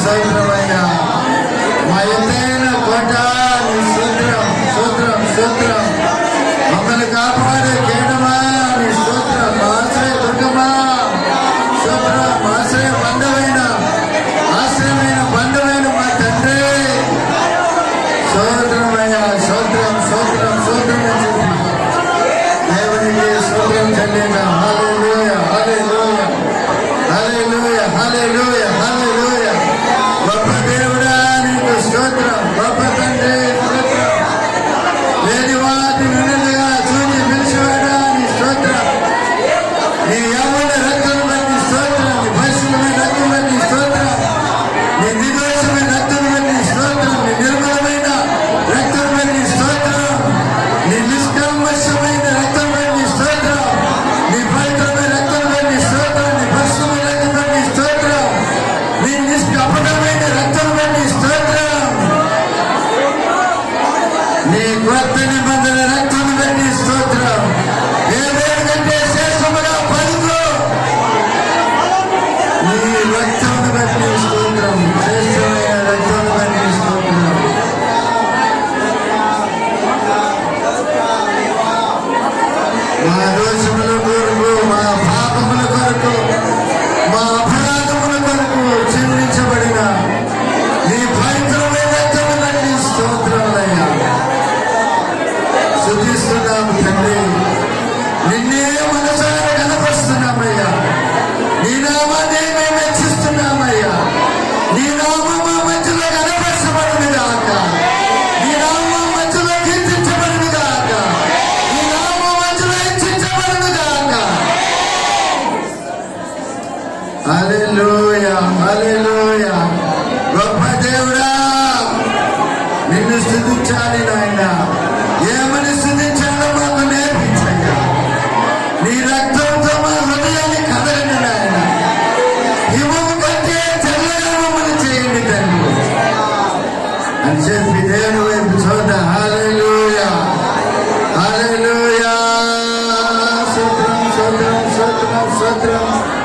స్తోత్రమయ్యా. మా ఎత్తైన కోట నీ స్తోత్రం, స్తోత్రం, స్తోత్రం. మమ్మల్ని కాపాడే కేడమా నీ స్తోత్రం. మా ఆశ్రయ దుర్గమా స్తోత్రం. మా ఆశ్రయ బంధమైన మా తండ్రి స్తోత్రమయ్యా. స్తోత్రం, స్తోత్రం, స్తోత్రం అని చెప్పి దేవునికి స్తోత్రం చెల్లిద్దాం. హల్లెలూయా, హల్లెలూయా, హల్లెలూయా, హల్లెలూయా, హల్లెలూయా. గొప్ప దేవుడా నీకు స్తోత్రం. గొప్ప తండ్రి స్తోత్రం. లేని వాటిని ఉన్నదిగా చూసి పిలిచివాడా నీ స్తోత్రం. నీ యవ్వన రక్తం బట్టి స్తోత్రం. నీ పరిశుద్ధమైన రక్తం బట్టి స్తోత్రం. నీ నిర్దోషమైన రక్తం బట్టి స్తోత్రం. నీ నిర్మలమైన రక్తం బట్టి స్తోత్రం. నీ నిష్కల్మషమైన రక్తం బట్టి స్తోత్రం. నీ పవిత్రమైన రక్తం బట్టి స్తోత్రం. నీ పరిశుద్ధమైన రక్తం బట్టి స్తోత్రం. నీ నిష్కపటమైన రక్తం బట్టి స్తోత్రం. నీ కొత్త నిబంధన రక్తం బట్టి స్తోత్రం. ఏ దేవుడి కంటే శ్రేష్టముగా పలుకు. నీ రక్తం బట్టి స్తోత్రం. శ్రేష్టమైన రక్తం బట్టి స్తోత్రం. మా దోషముల కొరకు, మా పాపముల కొరకు, మా అపరాధముల కొరకు చెల్లించబడిన నీ పవిత్రమైన రక్తం బట్టి స్తోత్రములయ్యా. స్తుతిస్తున్నాము తండ్రి. నిన్నే మనసారా కనపరుస్తున్నామయ్యా. నీ నామాన్ని మేము మెచ్చిస్తున్నామయ్యా. నీ నామం మా మధ్యలో కనపరచబడును గాక. నీ నామం మధ్యలో కీర్తించబడును గాక. నీ నామం మధ్యలో హెచ్చించబడును గాక. హల్లెలూయా, హల్లెలూయా. గొప్ప దేవుడా నిన్ను స్తుతించాలి నాయన. ఏమని స్తుతించాలో మాకు నేర్పించయ్యా. నీ రక్తంతో మా హృదయాన్ని కదలండి నాయన. హిమము కంటే తెల్లగా మమ్మల్ని చేయండి తండ్రి అని చెప్పి దేవుని వైపు చూద్దాం. హల్లెలూయా, హల్లెలూయా. స్తోత్రం, స్తోత్రం, స్తోత్రం, స్తోత్రం.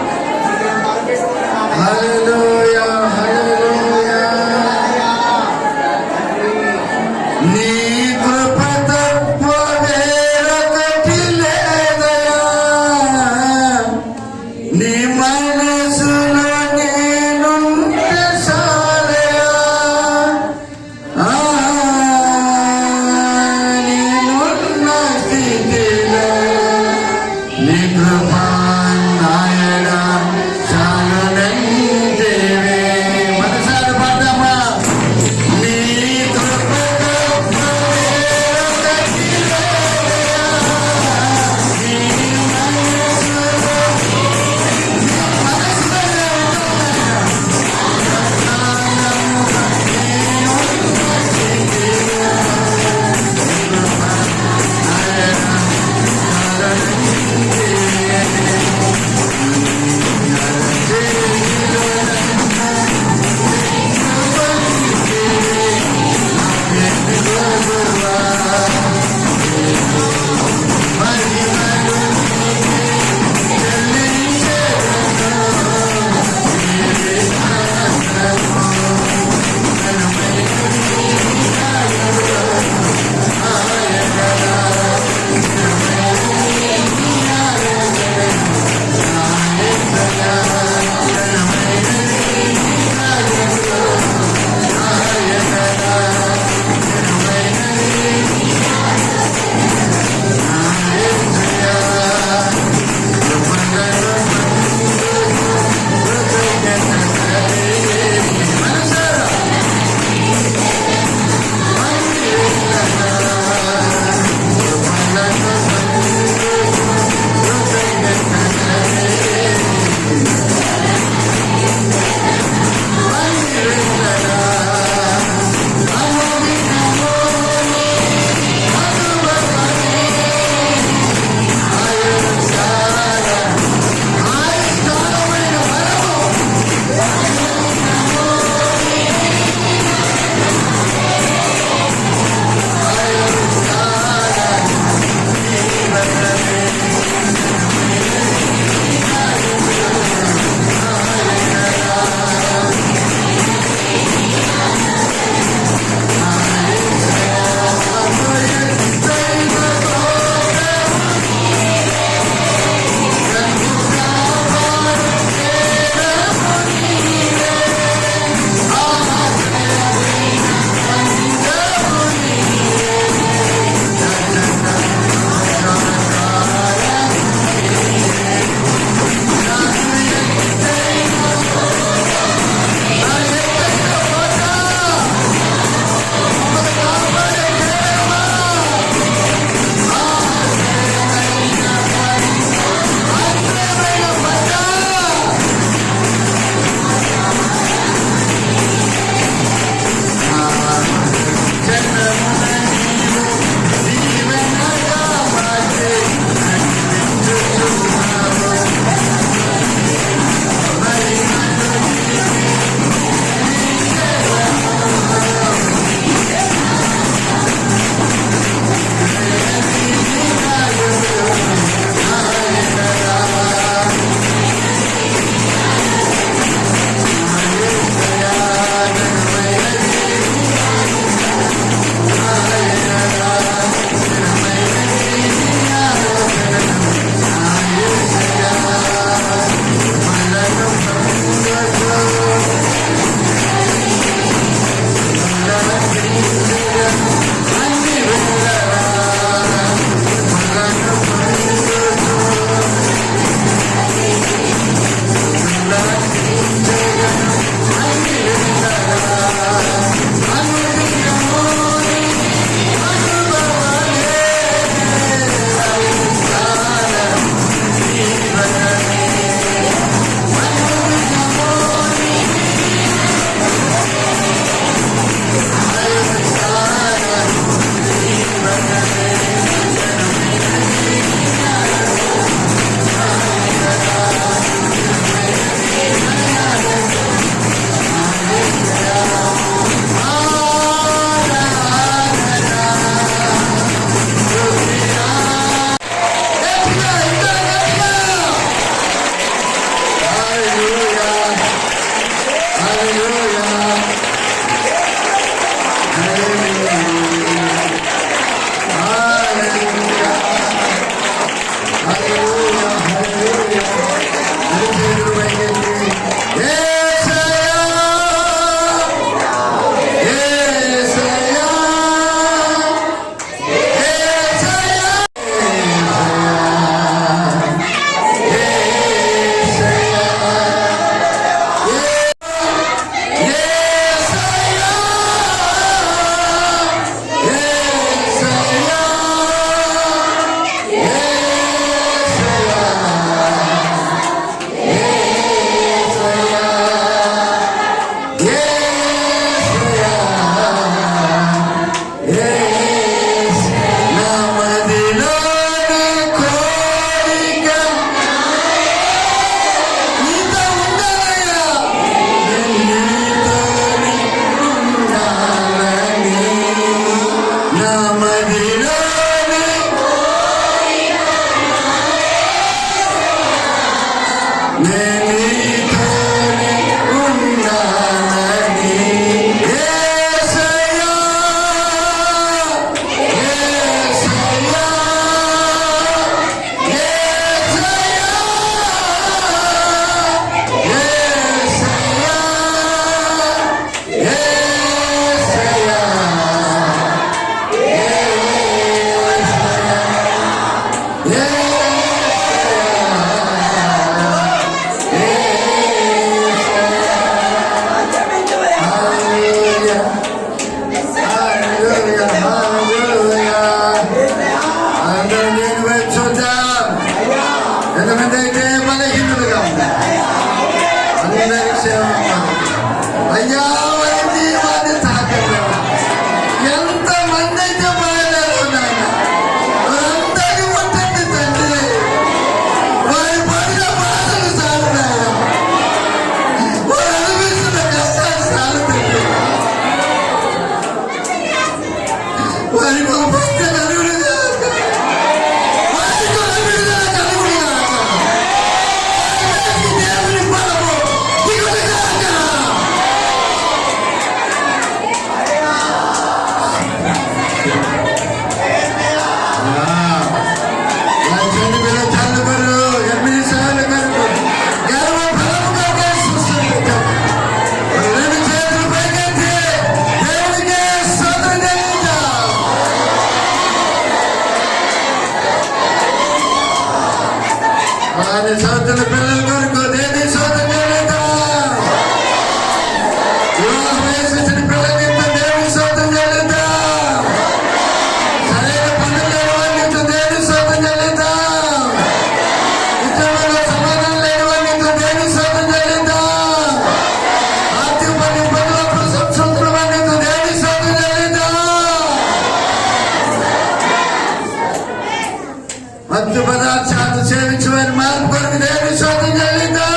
మత్తు పదార్థాలు సేవించమని మార్పు కొరకు దేవుని స్తోత్రం చెల్లిద్దాం.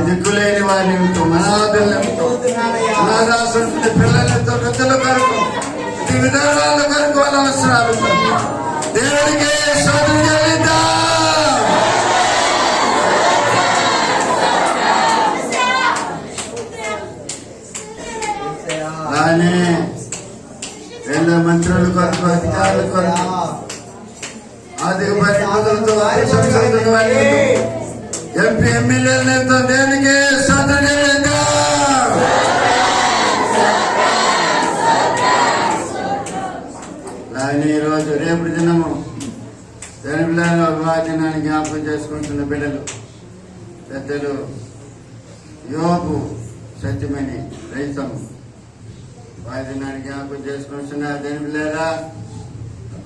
దిక్కులేని వారి నిమిత్తం, అనాథుల నిమిత్తం, అనాథాశ్రమ పిల్లలతో పెద్దల కొరకు, ఈ విధానాల కొరకు వాళ్ళ అవసరాలు దేవుడికి స్తోత్రం చెల్లిద్దాం. అలానే రెండు మంత్రుల కొరకు, అధికారుల కొరకు, ఆర్థిక పరిమితులతో ఎంపీ ఎమ్మెల్యేలతో దేనికి స్తోత్రం చెల్లిద్దాం. అలానే ఈరోజు రేపు దినము తెలుగులో వివాహనాన్ని జ్ఞాపకం చేసుకుంటున్న బిడ్డలు పెద్దలు యోగు సత్యమణి రైతము వాయిదాన్ని జ్ఞాపకం చేసుకుంటున్నా. దేవులారా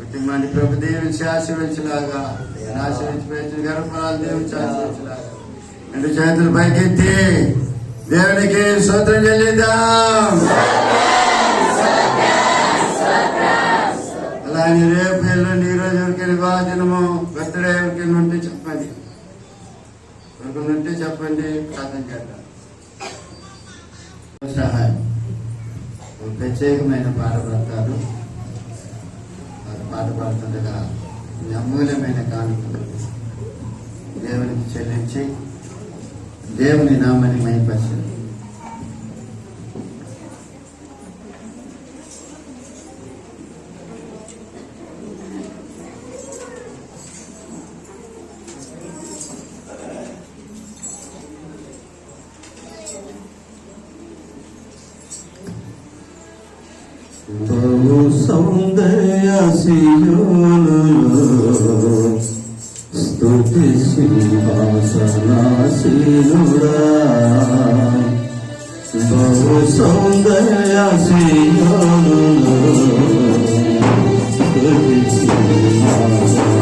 కుటుంబాన్ని ప్రభు దీవించి ఆశీర్వించలాగా, ఆశీర్వించి గర్భఫలాలు దీవించి ఆశీర్వించలాగా రెండు చేతులు పైకెత్తి దేవునికి స్తోత్రం చెల్లిద్దాం. అలానే రేపు ఎల్లుండి ఈరోజు ఎవరికైనా వివాహదినము బర్త్డే ఎవరికైనా ఉంటే చెప్పండి, ఎవరికైనా ఉంటే చెప్పండి, ప్రార్థన చేద్దాం. సహాయం ప్రత్యేకమైన పాట పాడతారు. పాట పాడుతుండగా అమూల్యమైన కానుకలు దేవునికి చెల్లించి దేవుని నామాన్ని మహిమపరచాలి. బహు సౌందర్య సియోనులో స్తుతి సింహాసనాసీనుడా, బహు సౌందర్య సియోనులో స్తుతి సింహాసనాసీనుడా,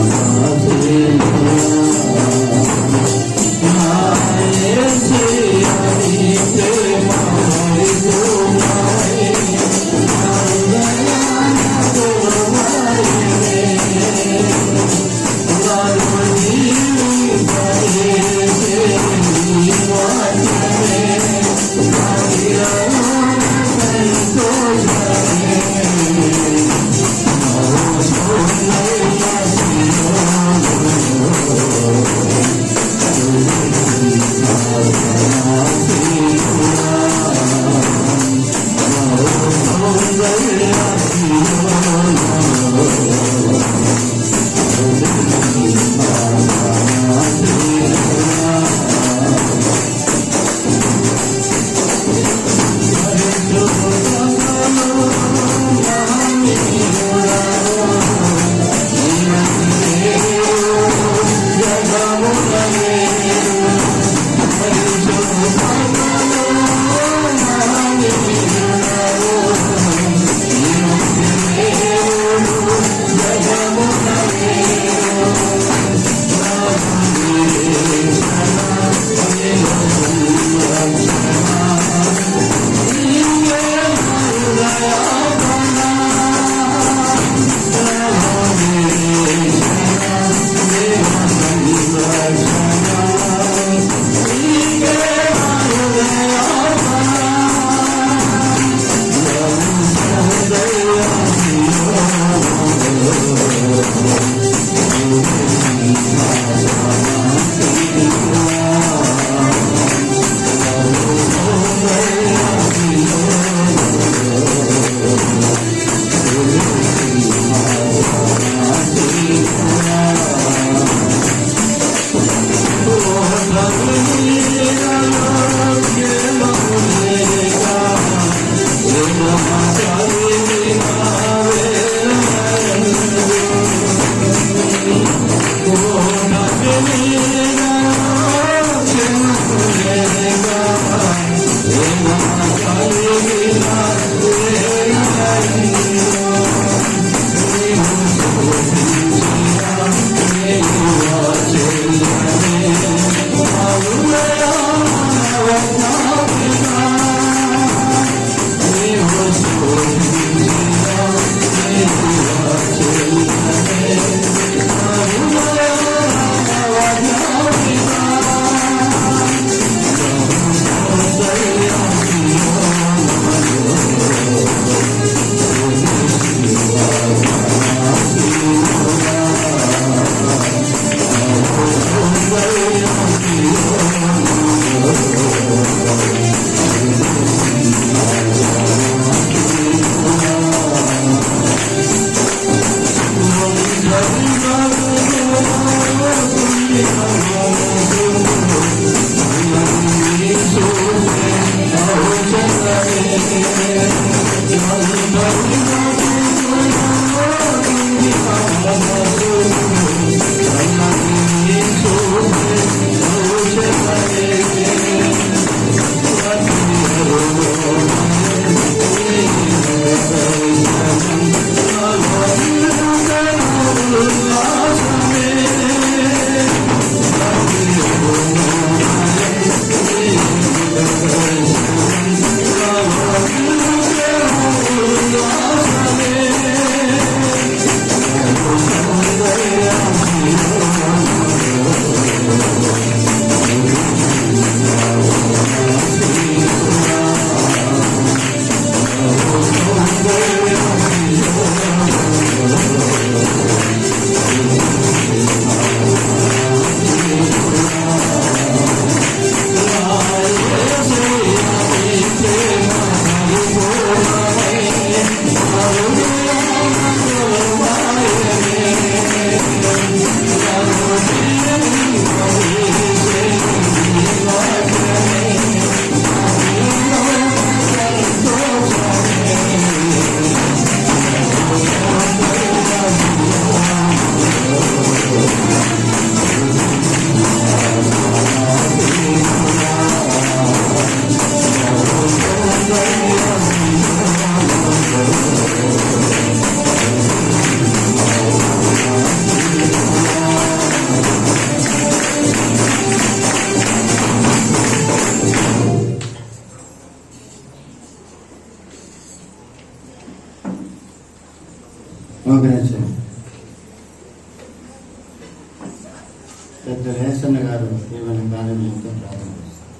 పెద్ద రేసన్న గారు ఏమైనా గానం చెప్తే ప్రారంభిస్తారు.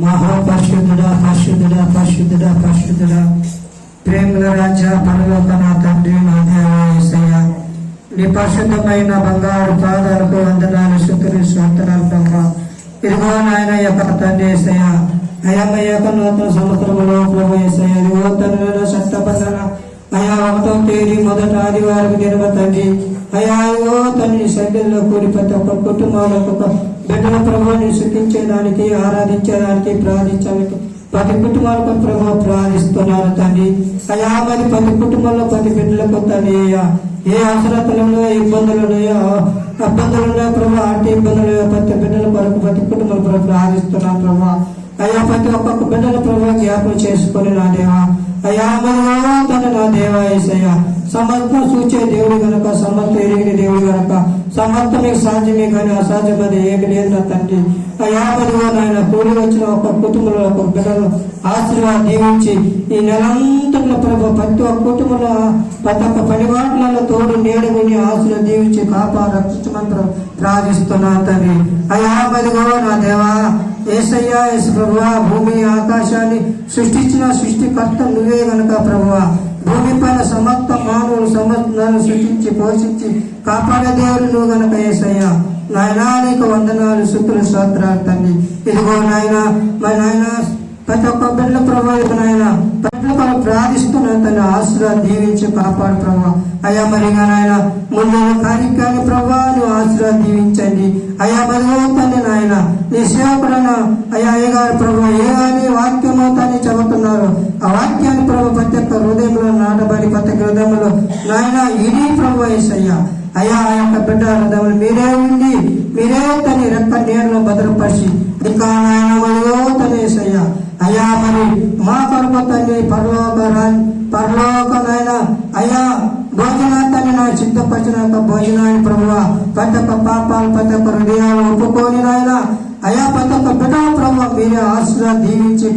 మహాపరిశుద్ధుడా పరిశుద్ధుడా పరిశుద్ధుడా పరిశుద్ధుడా ప్రేమల రాజా పరలోక నా తండ్రి నా దేవా యేసయ్యా నీ పరిశుద్ధమైన బంగారు పాదాలకు వందనాలు స్తుతులు స్తోత్రాలు ప్రభా. ఇదిగో నాయన యొక్క తండ్రి యేసయ్యా అయమ్మ యొక్క నూతన సంవత్సరంలో ప్రభు యేసయ్యా ఇదిగో తండ్రి సప్తపదన అయా 1వ తేదీ మొదటి ఆదివారం దినమ తండ్రి అయా ఇదిగో తండ్రి సభ్యుల్లో కూడి ప్రతి ఒక్క కుటుంబాలకు బిడ్డల ప్రభుని శుద్ధించడానికి ఆరాధించడానికి ప్రార్థించడానికి ప్రతి కుటుంబాలకు ప్రభు ప్రార్థిస్తున్నారు తండ్రి అయా మరి ప్రతి కుటుంబంలో ప్రతి బిడ్డలకు తండ్రి ఏ అవసరతలలో ఇబ్బందులున్నాయో అబ్బందులున్నాయో ప్రభు ఆంటీ ఇబ్బందులు ప్రతి బిడ్డల కొరకు ప్రతి కుటుంబం ప్రభు ప్రార్థిస్తున్నాను ప్రభు అయ్యా ప్రతి ఒక్కొక్క బిడ్డల ప్రభు జ్ఞాపకం చేసుకొని నా దేవా అయ్యా మరి తన నా దేవా యేసయ్యా సమర్థం సూచే దేవుడు గనక సమర్థం ఎరిగిన దేవుడు గనక సమర్థం మీకు సాధ్యమే కానీ అసాధ్యమని ఏమి లేదు నా తండ్రి అయ్యా మరిగా నాయన కూడి వచ్చిన ఒక కుటుంబంలో ఒక బిడ్డలు ఆశీర్వాదం దీవించి ఈ నెలంతట్లో ప్రభు ప్రతి ఒక్క కుటుంబంలో ప్రతి ఒక్క పనివాట్లలో తోడు నేడుగుని ఆశలు దీవించి రక్షించమంత్రం ప్రార్థిస్తున్నాను తండ్రి అయ్యా మరిగా నా దేవా యేసయ్యా యేసు ప్రభువా భూమి ఆకాశాన్ని సృష్టించిన సృష్టికర్త నువ్వే గనక ప్రభువా భూమి పైన సమస్త మానవులు సమస్తాన్ని సృష్టించి పోషించి కాపాడే దేవుడు నువ్వు గనక యేసయ్యా నాయనా నీకు వందనాలు స్తుతులు స్తోత్రాలు తండ్రి ఇదిగో నాయన మరి నాయన ప్రతి ఒక్క బిడ్డల ప్రభావిత నాయన బిడ్డల కొరకు ప్రార్థిస్తున్నాను. తన ఆశీర్వాదం దీవించి కాపాడు ప్రభా. అయ్యా మరిగా నాయన ముందున్న కార్యక్రమాన్ని ప్రభా నువ్వు ఆశీర్వాదం దీవించండి. అయ్యా మరిగవుతాన్ని నాయన నీ సేవకుడైన అయ్యా అయ్యగారు ప్రభా ఏ అని వాక్యం అవుతాన్ని చెబుతున్నారు. ఆ వాక్యాన్ని ప్రభు ప్రతి ఒక్క హృదయంలో నాటబడి ప్రతి ఒక్క హృదయంలో నాయన ఇది ప్రభు యేసయ్యా. అయ్యా ఆ యొక్క బిడ్డ హృదయంలో మీరే ఉండి మీరే తని రెక్క నీళ్ళలో భద్రపరిచి ఇంకా నాయన మరిగో తను యేసయ్యా. అయ్యా మరి మా కొరకు తల్లి పరలోక నాయన అయ్యా భోజనాన్ని నా సిద్ధపరిచిన భోజనాన్ని ప్రభువా ప్రతి ఒక్క పాపాలు ప్రతి ఒక్క హృదయాలు ఒప్పుకొని నాయన అయ్యా ప్రతి ఒక్క బిడ్డ ప్రభు మీరే ఆశీర్వాదం దీవించి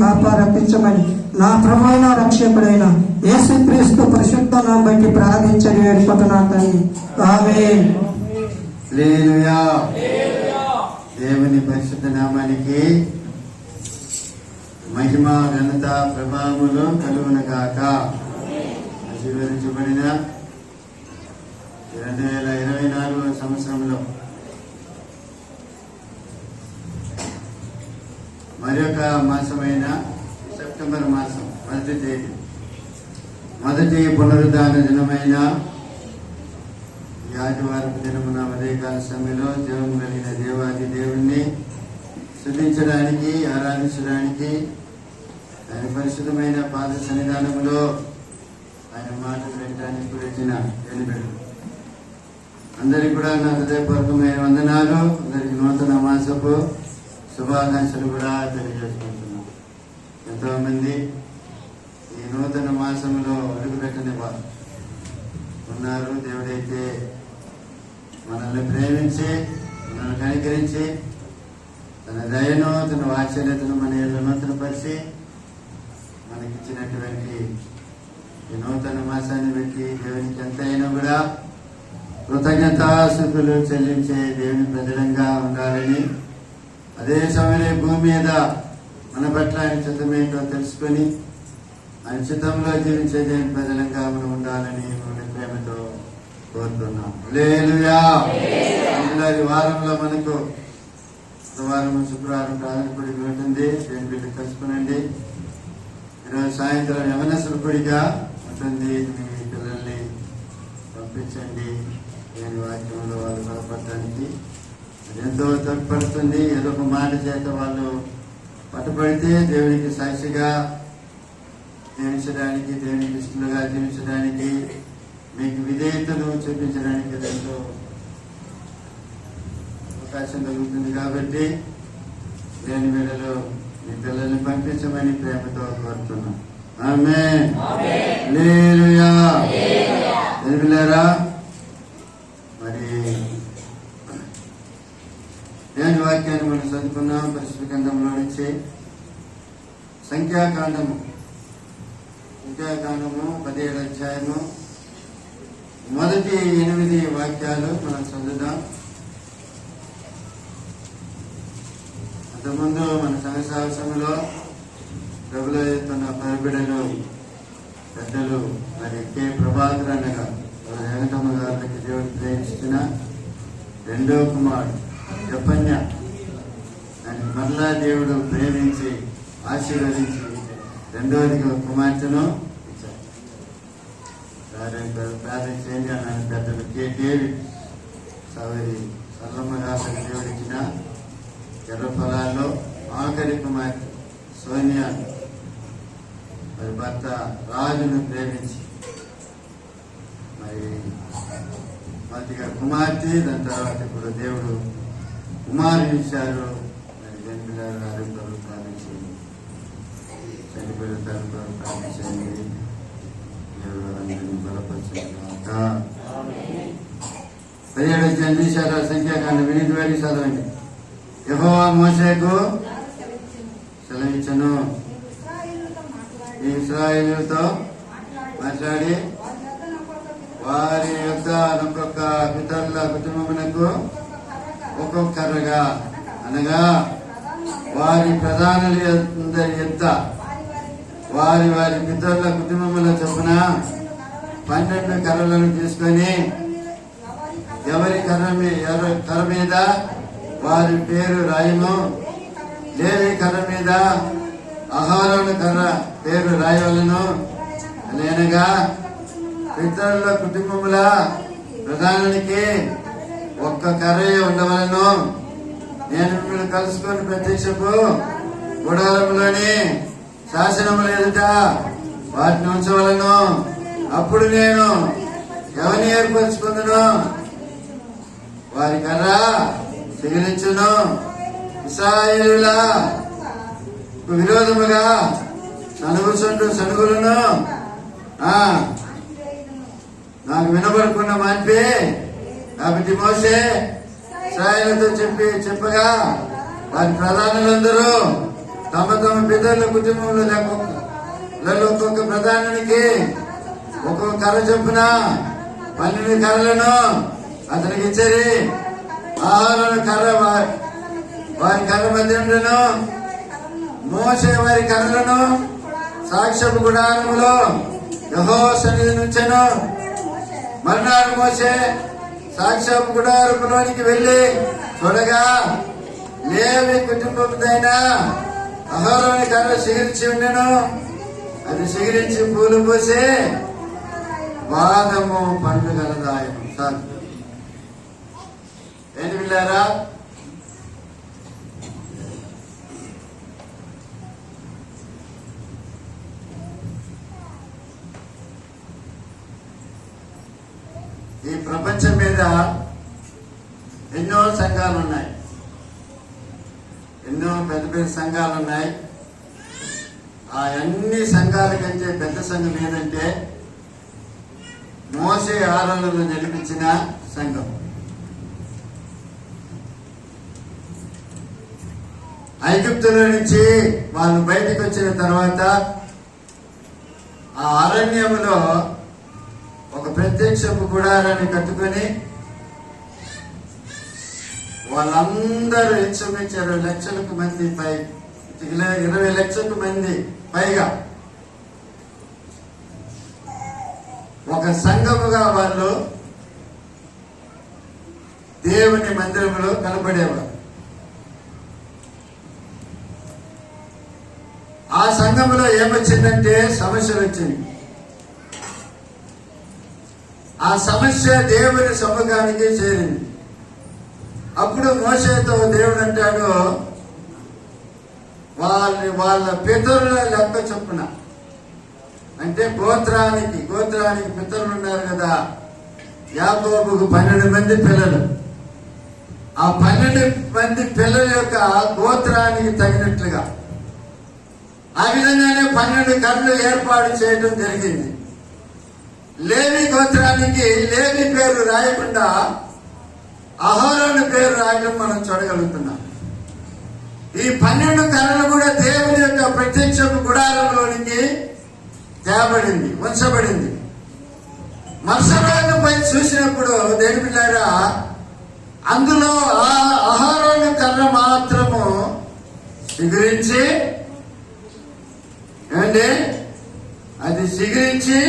రక్షించమని నా ప్రభు అయిన రక్షకుడైన యేసుక్రీస్తు పరిశుద్ధ నామమును బట్టి ప్రార్థించని వేడుకుంటున్నాను తండ్రి. ఆమేన్. హల్లెలూయా. దేవుని పరిశుద్ధ నామానికి మహిమ ఘనత ప్రభావములు కలుగును గాక. ఆశీర్వదించబడిన 2024 సంవత్సరంలో మరొక మాసమైన సెప్టెంబర్ మాసం మొదటి తేదీ మొదటి పునరుద్ధాన దినమైన ఈ ఆదివారపు దినమున ఉదయకాల సమయంలో జీవం కలిగిన దేవాది దేవుణ్ణి స్తుతించడానికి ఆరాధించడానికి ఆయన పరిశుద్ధమైన పాద సన్నిధానములో ఆయన మాటలు వినడానికి వచ్చిన వెలుబెడు అందరికి కూడా నా హృదయపూర్వకమైన వందనాలు. అందరికి నూతన మాసపు శుభాకాంక్షలు కూడా తెలియజేసుకుంటున్నాం. ఎంతో మంది ఈ నూతన మాసంలో అడుగుపెట్టని వారు ఉన్నారు. దేవుడైతే మనల్ని ప్రేమించి మనల్ని కనికరించి తన దయను తన వాత్సల్యతను మన ఏళ్ళు నూతనపరిచి మనకిచ్చినటువంటి ఈ నూతన మాసాన్ని బట్టి దేవునికి ఎంతైనా కూడా కృతజ్ఞతాస్తుతులు చెల్లించే దేవుని ప్రజలంగా ఉండాలని, అదే సమయంలో భూమి మీద మన పట్ల ఆయన చిత్తమేంటో తెలుసుకొని ఆయన చిత్తంలో జీవించే దేవుని ప్రజలంగా మనం ఉండాలని మన ప్రేమతో కోరుతున్నాం. హల్లెలూయా. ఈ వారంలో మనకు వారం శుక్రవారం ప్రార్థన కూడిక ఉంటుంది. దేవుని బిడ్డ కలుసుకునండి. ఈరోజు సాయంత్రం యవనస్తుల కూడిక ఉంటుంది. మీ పిల్లల్ని పంపించండి. దేని వాక్యంలో వాళ్ళు బలపడటానికి అది ఎంతో తోడ్పడుతుంది. ఏదో ఒక మాట చేత వాళ్ళు పట్టుబడితే దేవునికి సాక్షిగా జీవించడానికి, దేవునికి ఇష్టలుగా జీవించడానికి, మీకు విధేయతను చూపించడానికి ఎంతో అవకాశం కలుగుతుంది. కాబట్టి దేని వేళలో మీ పిల్లల్ని పంపించమని ప్రేమతో కోరుతున్నాం. ఆమేన్. హల్లెలూయా. పిల్లరా మరి దేని వాక్యాన్ని మనం చదువుకున్నాం. పరిశుద్ధ గ్రంథంలో నుంచి సంఖ్యాకాండము 17వ అధ్యాయము మొదటి 8 వాక్యాలు మనం చదువుదాం. అంతకుముందు మన సంఘ సాహసంలో ప్రభులో ఎత్తున్న పరిబిడలు పెద్దలు మరి కె ప్రభాకర్ అనగా వెంకటమ్మ గారికి దేవుడు ప్రేమించిన రెండో కుమారుడు చెప్పన్య ఆయన మరలా దేవుడు ప్రేమించి ఆశీర్వదించి రెండోదిగా కుమార్తెను ఇచ్చారు. ప్రార్థన చేయండి అన్న పెద్దలు కె డేవిడ్ సవరి సర్లమ్మ గారికి దేవుడు ఇచ్చిన ఎర్ర పొలాల్లో ఆఖరి కుమార్తె సోనియా మరి భర్త రాజును ప్రేమించి మరి మొదటిగా కుమార్తె, దాని తర్వాత ఇప్పుడు దేవుడు కుమారుని ఇచ్చారు. మరి జన్మిలారు ఆరోగ్యాలు ప్రార్థించండి, చనిపోయిన తరపు ప్రార్థించండి. దేవుడు అందరినీ బలపరచండి. 17వ అధ్యాయం సంఖ్యాకాండం 8 చదవండి. యెహోవా మోషేకు సెలవిచ్చెను, ఇశ్రాయేలుతో మాట్లాడి వారి యొక్క ఒక్కొక్క పితరుల కుటుంబమునకు ఒక్కొక్కరుగా అనగా వారి ప్రధానుల ఎద్ద వారి వారి పితరుల కుటుంబముల చొప్పున 12 కర్రలను తీసుకొని ఎవరి కర్ర మీద వారి పేరు రాయము. లేవి కర్ర మీద అహరోను కర్ర పేరు రాయవలను లేనగా పితరుల కుటుంబముల ప్రధానానికి ఒక్క కర్ర ఉండవలను. నేను మిమ్మల్ని కలుసుకొని ప్రత్యక్షపు గుడారములోని శాసనములు ఎదుట వాటిని ఉంచవలను. అప్పుడు నేను ఎవరిని ఏర్పరచుకుందును, వారి కర్ర చిగిరించును. ఇశ్రాయేలీయుల విరోధముగా సనుగులను నాకు వినబడకుండా మాన్పి. కాబట్టి మోషే ఇశ్రాయేలుతో చెప్పగా వారి ప్రధానులందరూ తమ తమ పితరుల కుటుంబంలో ఒక్కొక్క ప్రధానానికి ఒక్కొక్క కర్ర చొప్పున 12 కర్రలను అతనికి ఇచ్చారు. ఆహారం కర్ర వారి కర్ర మధ్య ఉండెను. మోషే వారి కర్రలను సాక్ష్యపు గుడారములో యెహోవా సన్నిధి నుంచెను. మర్నాడు మోషే సాక్ష్యపు గుడారములోనికి వెళ్లి చూడగా లేవి కుటుంబముదైన అహరోని కర్ర సిగిరించి ఉండెను. అది సిగిరించి పూలు పోసి బాదము పండు గలదాయము. సార్ ఏంటి పిల్లారా, ఈ ప్రపంచం మీద ఎన్నో సంఘాలు ఉన్నాయి, ఎన్నో పెద్ద పెద్ద సంఘాలు ఉన్నాయి. ఆ అన్ని సంఘాల కంటే పెద్ద సంఘం ఏదంటే మోషే ఆరాధనలు నడిపించిన సంఘం. ఐగుప్తులో నుంచి వాళ్ళు బయటకు వచ్చిన తర్వాత ఆ అరణ్యములో ఒక ప్రత్యక్షపు గుడారాన్ని కట్టుకొని వాళ్ళందరూ ఇంచుమించు 20 లక్షలకు మంది 20 లక్షలకు మంది పైగా ఒక సంఘముగా వాళ్ళు దేవుని మందిరంలో కనపడేవారు. ఆ సంఘంలో ఏమొచ్చిందంటే సమస్యలు వచ్చింది. ఆ సమస్య దేవుని సముఖానికి చేరింది. అప్పుడు మోషేతో దేవుడు అంటాడు, వాళ్ళ పితరుల లెక్క చొప్పున, అంటే గోత్రానికి పితరులు ఉన్నారు కదా. యాకోబుకు 12 మంది పిల్లలు. ఆ 12 మంది పిల్లల యొక్క గోత్రానికి తగినట్లుగా ఆ విధంగానే 12 కర్రలు ఏర్పాటు చేయడం జరిగింది. లేవి గోత్రానికి లేవి పేరు రాయకుండా అహరోను పేరు రాయడం మనం చూడగలుగుతున్నాం. ఈ 12 కర్రలు కూడా దేవుని యొక్క ప్రత్యక్షపు గుడారంలోనికి తేబడింది, ఉంచబడింది. మరుసటి పై చూసినప్పుడు దేని పిల్లారా, అందులో ఆ అహరోను కర్ర మాత్రము సిగురించి, ఏమండి, అది సిగురించి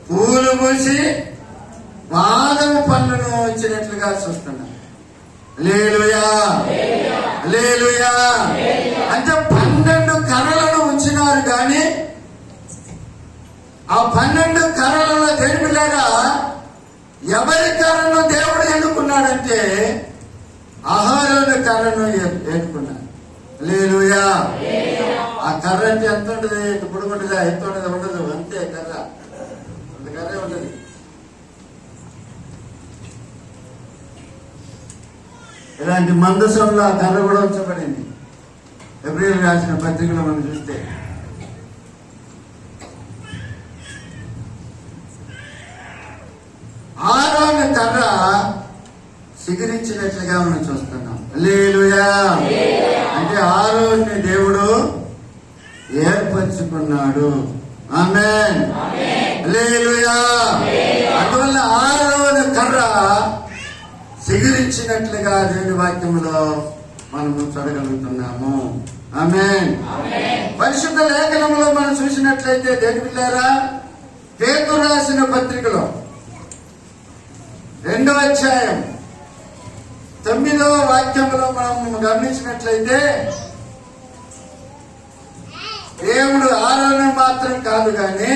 పూలు పూసి బాదము పండ్లను వచ్చినట్లుగా చూస్తున్నాం. హల్లెలూయా, హల్లెలూయా. అంటే 12 కర్రలను ఉంచినారు కానీ ఆ 12 కర్రలలో దేని పిల్లారా, ఎవరి కర్రను దేవుడు ఎన్నుకున్నాడంటే అహరోను కర్రను ఎన్నుకున్నాడు. హల్లెలూయా. ఆ కర్ర అంటే ఎంత ఉంటుంది? పొడుగుంటుందా? ఎంత ఉండదు? ఉండదు. అంతే కర్ర, అంత కర్రే ఉంటుంది. ఇలాంటి మందసంలో ఆ కర్ర కూడా ఉంచబడింది. ఎబ్రియలు రాసిన పత్రికలో మనం చూస్తే ఆరోని కర్ర సిగిరించినట్లుగా మనం చూస్తున్నాం. హల్లెలూయా. అంటే ఆరోని దేవుడు ఏర్పరచుకున్నాడు. ఆమేన్, హల్లెలూయా. అందువల్ల ఆరోని కర్ర సిగిరించినట్లుగా దేవుని వాక్యములో మనము చూడగలుగుతున్నాము. ఆమేన్. పరిశుద్ధ లేఖనములో మనం చూసినట్లయితే దేని పిల్లారా, పేతురు రాసిన పత్రికలో 2వ అధ్యాయం 9వ వాక్యములో మనం గమనించినట్లయితే దేవుడు ఆరోను మాత్రం కాదు కానీ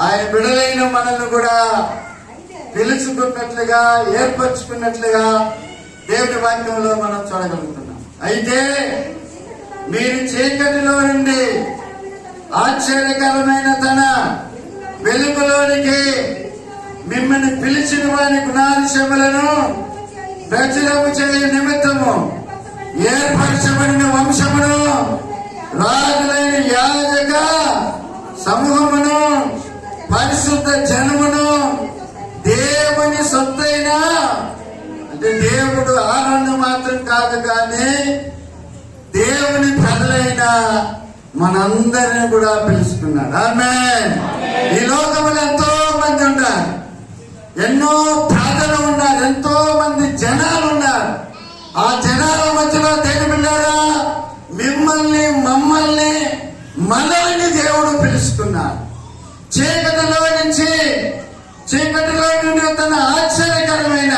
ఆయన బిడలైన మనల్ని కూడా పిలుచుకున్నట్లుగా ఏర్పరచుకున్నట్లుగా దేవుని వాక్యంలో మనం చూడగలుగుతున్నాం. అయితే మీరు చీకటిలో నుండి ఆశ్చర్యకరమైన తన వెలుగులోనికి మిమ్మల్ని పిలిచిన వారి గుణాతిశయములను ప్రచురము చేయ నిమిత్తము ఏర్పరచబడిన వంశమును, రాజులైన యాజక సమూహమును, పరిశుద్ధ జనమును, దేవుని సొత్తైన, అంటే దేవుడు ఆనంద మాత్రం కాదు కానీ దేవుని ప్రజలైన మనందరిని కూడా పిలుచుకున్నాడు. ఆమేన్. ఈ లోకములు ఎంతో మంది ఉన్నారు, ఎన్నో ప్రజలు ఉన్నారు, ఎంతో మంది జనాలు ఉన్నారు. ఆ జనాల మధ్యలో దేని బిడ్డారా, మిమ్మల్ని, మమ్మల్ని, మనల్ని దేవుడు పిలుచుకున్నాడు. చీకటిలో నుండి తన ఆశ్చర్యకరమైన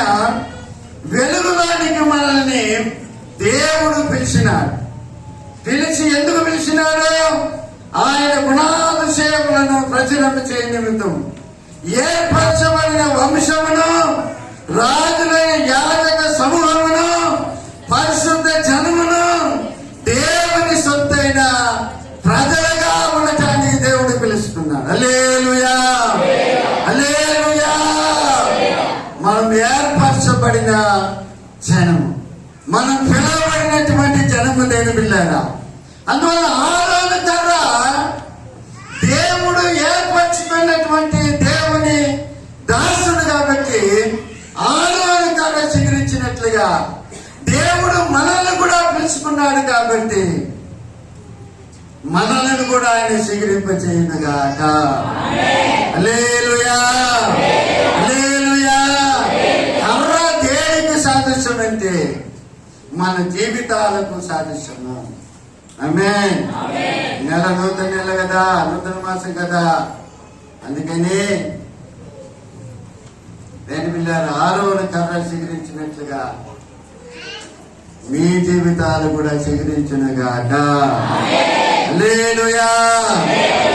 వెలుగులోనికి మనల్ని దేవుడు పిలిచినాడు. పిలిచి ఎందుకు పిలిచినాడు? ఆయన గుణాతిశయములను ప్రచురము చేయ నిమిత్తం ఏర్పరచబడిన వంశమును, రాజులైన యాజక సమూహమును, పరిశుద్ధ జనమును, దేవుని సొత్తైన ప్రజలుగా ఉండటానికి దేవుడు పిలుస్తున్నాడు. హల్లెలూయా, హల్లెలూయా. మనం ఏర్పరచబడిన జనము, మనం పిలవబడినటువంటి జనము దేని బిడ్డలారా. అందువల్ల ఆరోను కర్ర దేవుడు ఏర్పరచుకున్నటువంటి దేవుని దాసుడు కాబట్టి ఆరోను కర్ర చిగురించినట్లుగా దేవుడు మనల్ని కూడా పిలుచుకున్నాడు కాబట్టి మనల్ని కూడా ఆయన చిగురింపచేయునుగాక. హల్లెలూయా, హల్లెలూయా. కర్ర దేనికి సాదృశ్యం అంటే మన జీవితాలకు సాదృశ్యము. ఆమేన్. నెల నూతన నెల కదా, నూతన మాసం కదా, అందుకని దేని పిల్లలు ఆరోను కర్ర చిగురించినట్లుగా మీ జీవితాలు కూడా చిగురించునుగాక. హల్లెలూయా,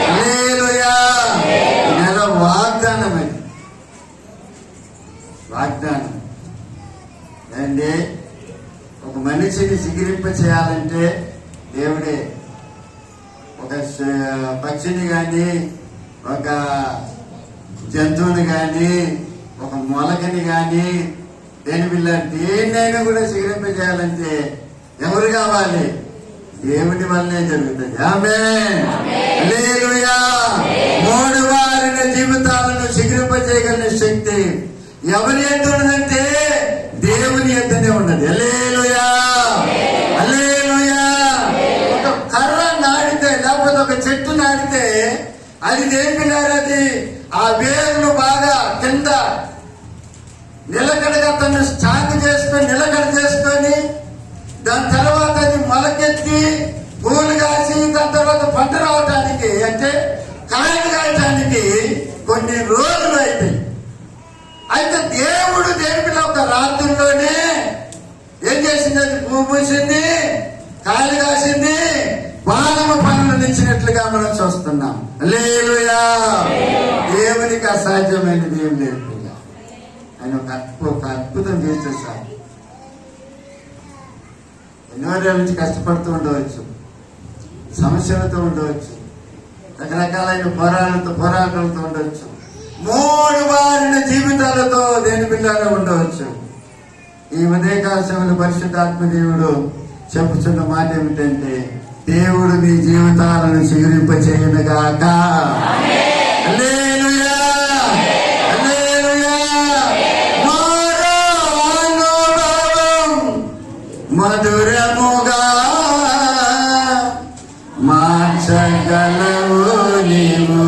హల్లెలూయా. ఈ నెల వాగ్దానం, అది వాగ్దానం అండి. ఒక మనిషిని చిగురింప చేయాలంటే దేవుడే ఒక పక్షిని గాని, ఒక జంతువుని గాని, ఒక మొలకని గాని, దేని పిల్ల దేన్నైనా కూడా చిగురింప చేయాలంటే ఎవరు కావాలి? దేవుని వల్లనే జరుగుతుంది. ఆమేన్, హల్లెలూయా. మూడు వారిన జీవితాలను చిగురింప చేయగలిగిన శక్తి ఎవరి ఎద్దు ఉన్నదంటే దేవుని ఎద్దనే ఉన్నది. హల్లెలూయా, హల్లెలూయా. ఒక కర్ర నాటితే, లేకపోతే ఒక చెట్టు నాటితే అది దేనికినారు? అది ఆ వేర్లు బాగా కింద నిలకడగా తను స్టాండ్ చేసుకొని నిలకడ చేసుకొని దాని తర్వాత అది మొలకెత్తి పూలు కాసి దాని తర్వాత పంట రావటానికి, అంటే కాయలు కాయటానికి కొన్ని రోజులు అవుతాయి. అయితే దేవుడు దేనికిలో ఒక రాత్రుల్లోనే ఏం చేసింది? అది పువ్వు పూసింది, కాయలు కాసింది, బాణము పనులు ఇచ్చినట్లుగా మనం చూస్తున్నాం. హల్లెలూయా. దేవునికి అసాధ్యమైనది ఏం లేదు. ఆయన ఒక అద్భుతం చేసేసారు. ఎన్నో రోజుల నుంచి కష్టపడుతూ ఉండవచ్చు, సమస్యలతో ఉండవచ్చు, రకరకాలైన పోరాటాలతో ఉండవచ్చు, మూడు వారిన జీవితాలతో దేని బిడ్డలో ఉండవచ్చు. ఈ ఉదయకాల సమయంలో పరిశుద్ధాత్మ దేవుడు చెప్పుచున్న మాట ఏమిటంటే, దేవుడు మీ జీవితాలను చిగురింప చేయునుగాక. హల్లెలూయా, హల్లెలూయా. మరో అనుభవం మధురముగా మార్చగలవు నీవు.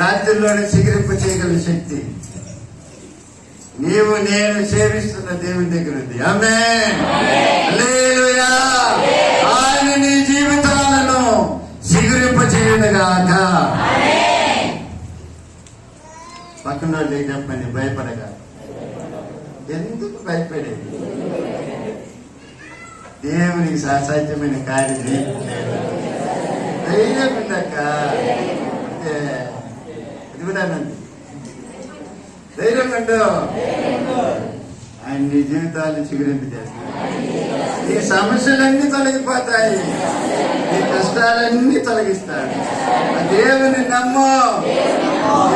రాత్రిలోనే సిగరింపు చేయగల శక్తి నీవు నేను సేవిస్తున్న దేవుని దగ్గర ఉంది. ఆమేన్. హల్లెలూయా. ఆయన నీ జీవితాలను సిగురింప చేయనుగాక. పక్కన వాళ్ళకి చెప్పండి, భయపడగా. ఎందుకు భయపడేది? దేవునికి సాధ్యమైన కార్యం ధైర్యం ఉండక ఇది కూడా ధైర్యం ఉండు. ఆయన నీ జీవితాన్ని చిగురింపు చేస్తాడు. నీ సమస్యలన్నీ తొలగిపోతాయి, నీ కష్టాలన్నీ తొలగిస్తాడు. ఆ దేవుని నమ్ము,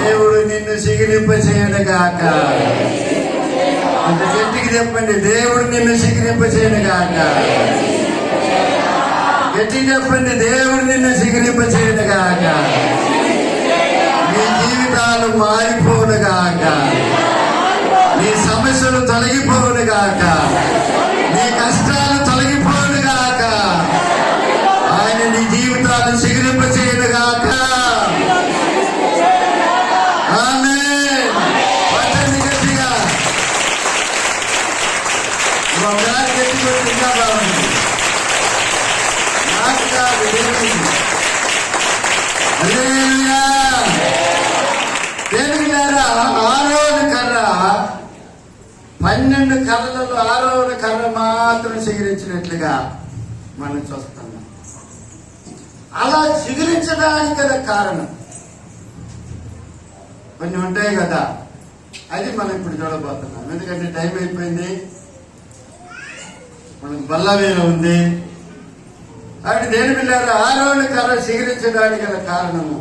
దేవుడు నిన్ను సిగిరింప చేయనుగాక. అంత గట్టికి చెప్పండి, దేవుడు నిన్ను సిగిరింప చేయనుగాక. గట్టిగా చెప్పండి, దేవుడు నిన్ను సిగిరింప చేయనుగాక. నీ జీవితాలు మారిపోనుగాక, నీ సమస్యలు తొలగిపోనుగాక, నీ కష్టాలు తొలగిపోనుగాక. ఆయన నీ జీవితాలు సిగిరింప చేయనుగాక. ఆమేన్. పట్టండి గట్టిగా. ఒకసారి గట్టిగా ఇంకా బాగుంది. నాకు కాదు, దేవునికి. హల్లెలూయా. దేవులారా, 6వ కర్ర 12 కర్రలలో 6వ కర్ర మాత్రం చిగురించినట్లుగా మనం చూస్తున్నాం. అలా చిగురించడానికి గల కారణం కొన్ని ఉంటాయి కదా, అది మనం ఇప్పుడు చూడబోతున్నాం. ఎందుకంటే టైం అయిపోయింది, మనకు బల్లవేల ఉంది. కాబట్టి దేని పిల్లలు 6వ కర్ర చిగురించడానికి గల కారణము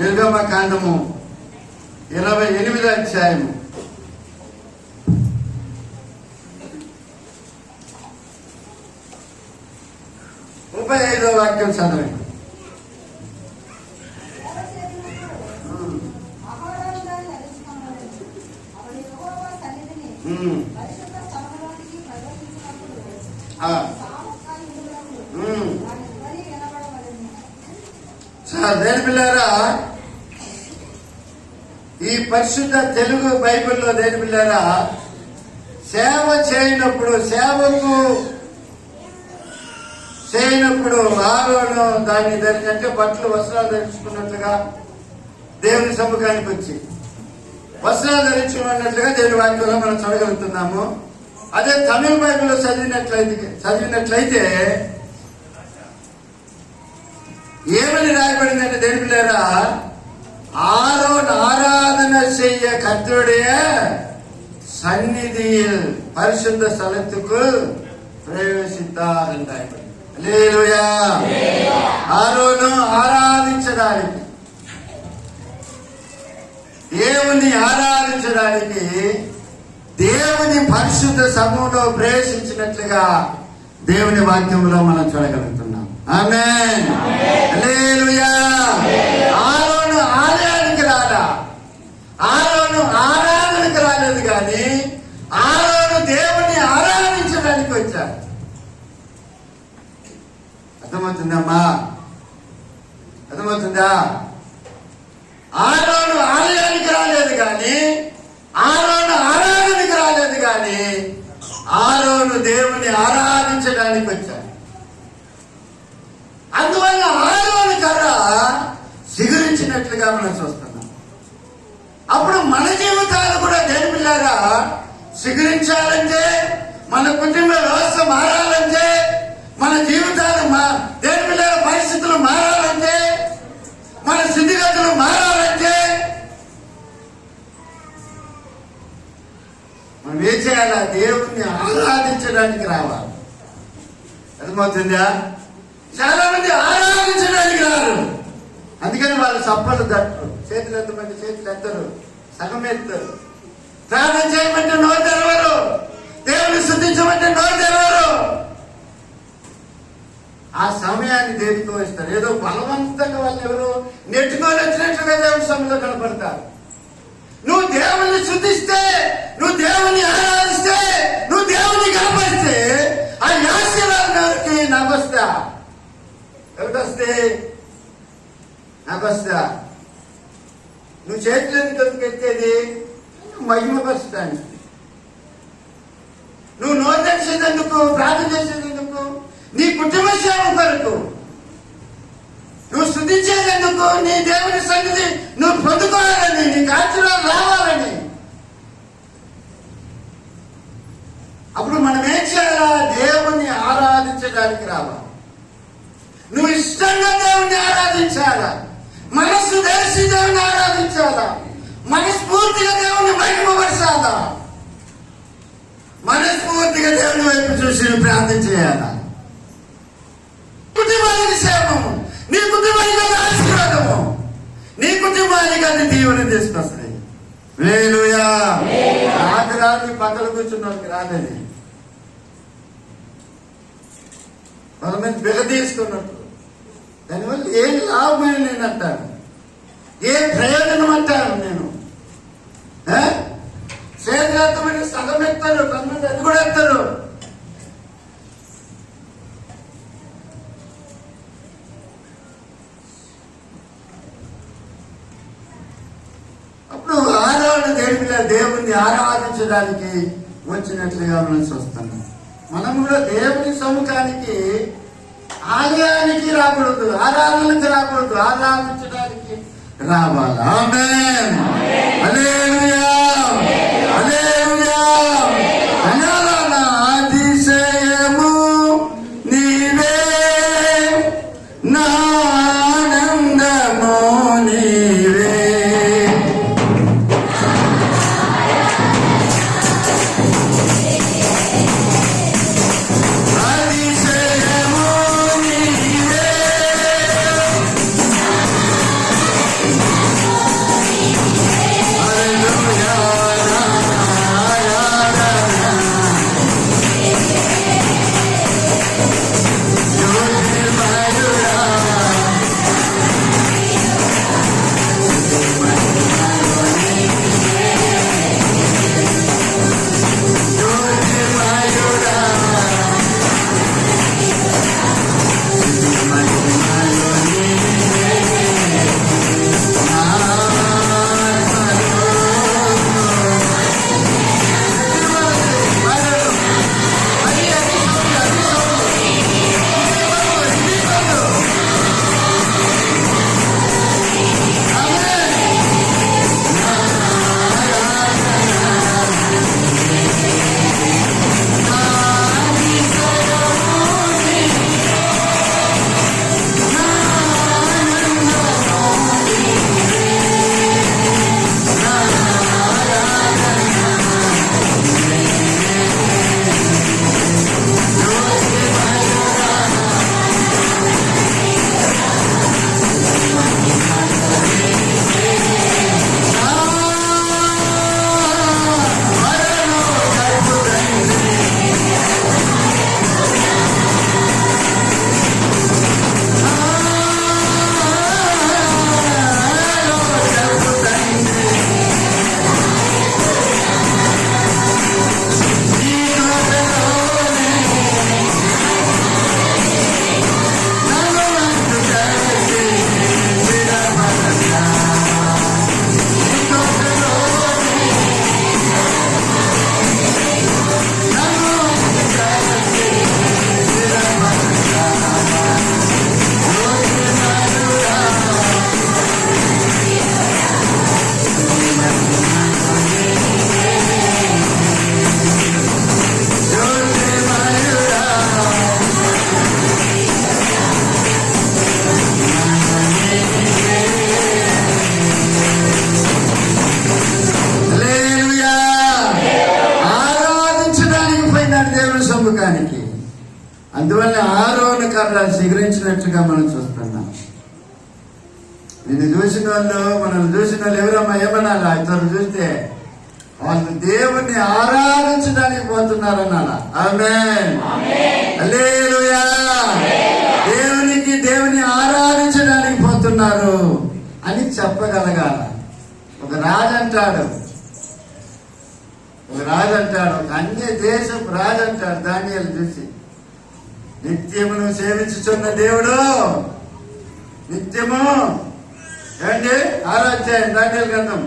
నిర్గమకాండము 28వ అధ్యాయము 35వ వాక్యం చదవండి. దేని పిల్లారా, ఈ పరిశుద్ధ తెలుగు బైబిల్లో దేని పిల్లారా, సేవ చేయనప్పుడు ఆరోను దాన్ని ధరించంటే బట్టలు వస్త్రాలు ధరించుకున్నట్లుగా దేవుని సముఖానికి వచ్చి వస్త్రాలు ధరించుకున్నట్లుగా దేవుని వాక్యంలో మనం చదవగలుగుతున్నాము. అదే తమిళ బైబిల్లో చదివినట్లయితే ఏమని రాయబడిందంటే దేని పిల్లారా, ஆரோன் ஆராதனை செய்ய கர்த்தருடைய சந்நிதியில் பரிசுத்த ஸ்தலத்துக்குள் பிரவேசித்தார் என்றார். హల్లెలూయా. ఆరోను ఆరాధించడానికి, దేవుని ఆరాధించడానికి దేవుని పరిశుద్ధ సమూహంలో ప్రవేశించినట్లుగా దేవుని వాక్యంలో మనం చూడగలుగుతున్నాం. ఆమేన్. హల్లెలూయా. ఆరోను ఆలయానికి రాలా, ఆరోను ఆరాధనకు రాలేదు, కానీ ఆరోను దేవుని ఆరాధించడానికి వచ్చాడు. అర్థమవుతుందమ్మా? అర్థమవుతుందా? ఆరోను ఆలయానికి రాలేదు, కానీ ఆరోను ఆరాధనకు రాలేదు, కానీ ఆరోను దేవుని ఆరాధించడానికి వచ్చాడు. అందువల్ల ఆరోను కర్ర సిగురించినట్లుగా మనం చూస్తున్నాం. అప్పుడు మన జీవితాలు కూడా దేని పిల్లారా సిగురించాలంటే, మన కుటుంబ వ్యవస్థ మారాలంటే, మన జీవితాలు దేని పిల్లల పరిస్థితులు మారాలంటే, మన స్థితిగతులు మారాలంటే మనం ఏం చేయాలా? దేవుణ్ణి ఆరాధించడానికి రావాలి. అర్థమవుతుందా? చాలా మంది ఆరాధించడానికి రారు, అందుకని వాళ్ళు సప్పలు తట్టరు, చేతులు ఎత్తమంటే చేతులు ఎత్తరు, సగం ఎత్తరు. ప్రార్థన చేయమంటే నోరు తెరవరు, దేవుని స్తుతించమంటే నోరు తెరవరు. ఆ సమయాన్ని దేనితో ఇస్తారు? ఏదో బలవంతంగా వాళ్ళు ఎవరు నెట్టుకొని వచ్చినట్లుగా దేవుని సభలో కనపడతారు. నువ్వు దేవుని స్తుతిస్తే, నువ్వు దేవుని ఆరాధిస్తే, నువ్వు దేవుని కనపరిస్తే ఆ ఆశీర్వాదానికి నాకు వస్తా, ఎవరికొస్తే? నాకు వస్తా. నువ్వు చేతులు ఎందుకు ఎత్తేది? మహిమపరచడానికి. నువ్వు నోరు తెరిచేందుకు, ప్రార్థన చేసేందుకు, నీ కుటుంబ సేవ కొరకు, నువ్వు స్తుతించేందుకు, నీ దేవుని సన్నిధి నువ్వు పొందుకోవాలని, నీకు ఆశీర్వాదం రావాలని. అప్పుడు మనం ఏం చేయాలా? దేవుణ్ణి ఆరాధించడానికి రావాలి. నువ్వు ఇష్టంగా దేవుణ్ణి ఆరాధించాలా, మనస్సు తెలిసి దేవుని ఆరాధించాలా, మనస్ఫూర్తిగా దేవుని మహిమపరచాలా, మనస్ఫూర్తిగా దేవుని వైపు చూసి ప్రార్థన చేయాలా. కుటుంబానికి సేవము, నీ కుటుంబానికి అది ఆశీర్వాదము, నీ కుటుంబానికి అది దీవెన తీసుకొస్తాయి. హల్లెలూయా. రాదు నీ పక్కన కూర్చున్న వాళ్ళకి రాదని కొంతమంది బిగ తీసుకున్నట్టు. దానివల్ల ఏం లాభమని నేను అంటాను, ఏం ప్రయోజనం అంటాను నేను. సేద్యార్థమైన సగం ఎత్తారు, కొంతమంది అది కూడా ఎత్తారు. అప్పుడు ఆరాధన దేవుణ్ణి ఆరాధించడానికి వచ్చినట్లుగా మనం చూస్తున్నాం. మనం కూడా దేవుని సముఖానికి, ఆలయానికి రాకూడదు, ఆరాధనకి రాకూడదు, ఆరాధించడానికి రావాలి. ఆమేన్. హల్లెలూయా. హల్లెలూయా. అతిశయము నీవే, నా ఆనందము నీవే. అందువల్ల ఆరోను కర్ర చిగురించినట్లుగా మనం చూస్తున్నాం. నిన్ను చూసిన వాళ్ళు, మనల్ని చూసిన వాళ్ళు ఎవరమ్మా ఏమనాలా? ఇతరులు చూస్తే వాళ్ళు దేవుణ్ణి ఆరాధించడానికి పోతున్నారన్నారా? ఆమేన్. హల్లెలూయా. దేవుని ఆరాధించడానికి పోతున్నారు అని చెప్పగలగాల. ఒక రాజు అంటాడు, ఒక అన్య దేశపు రాజు అంటాడు దానియేలు చూసి, నిత్యమును సేవించుచున్న దేవుడు, నిత్యము ఏంటి 6వ అధ్యాయం దానియేలు గ్రంథం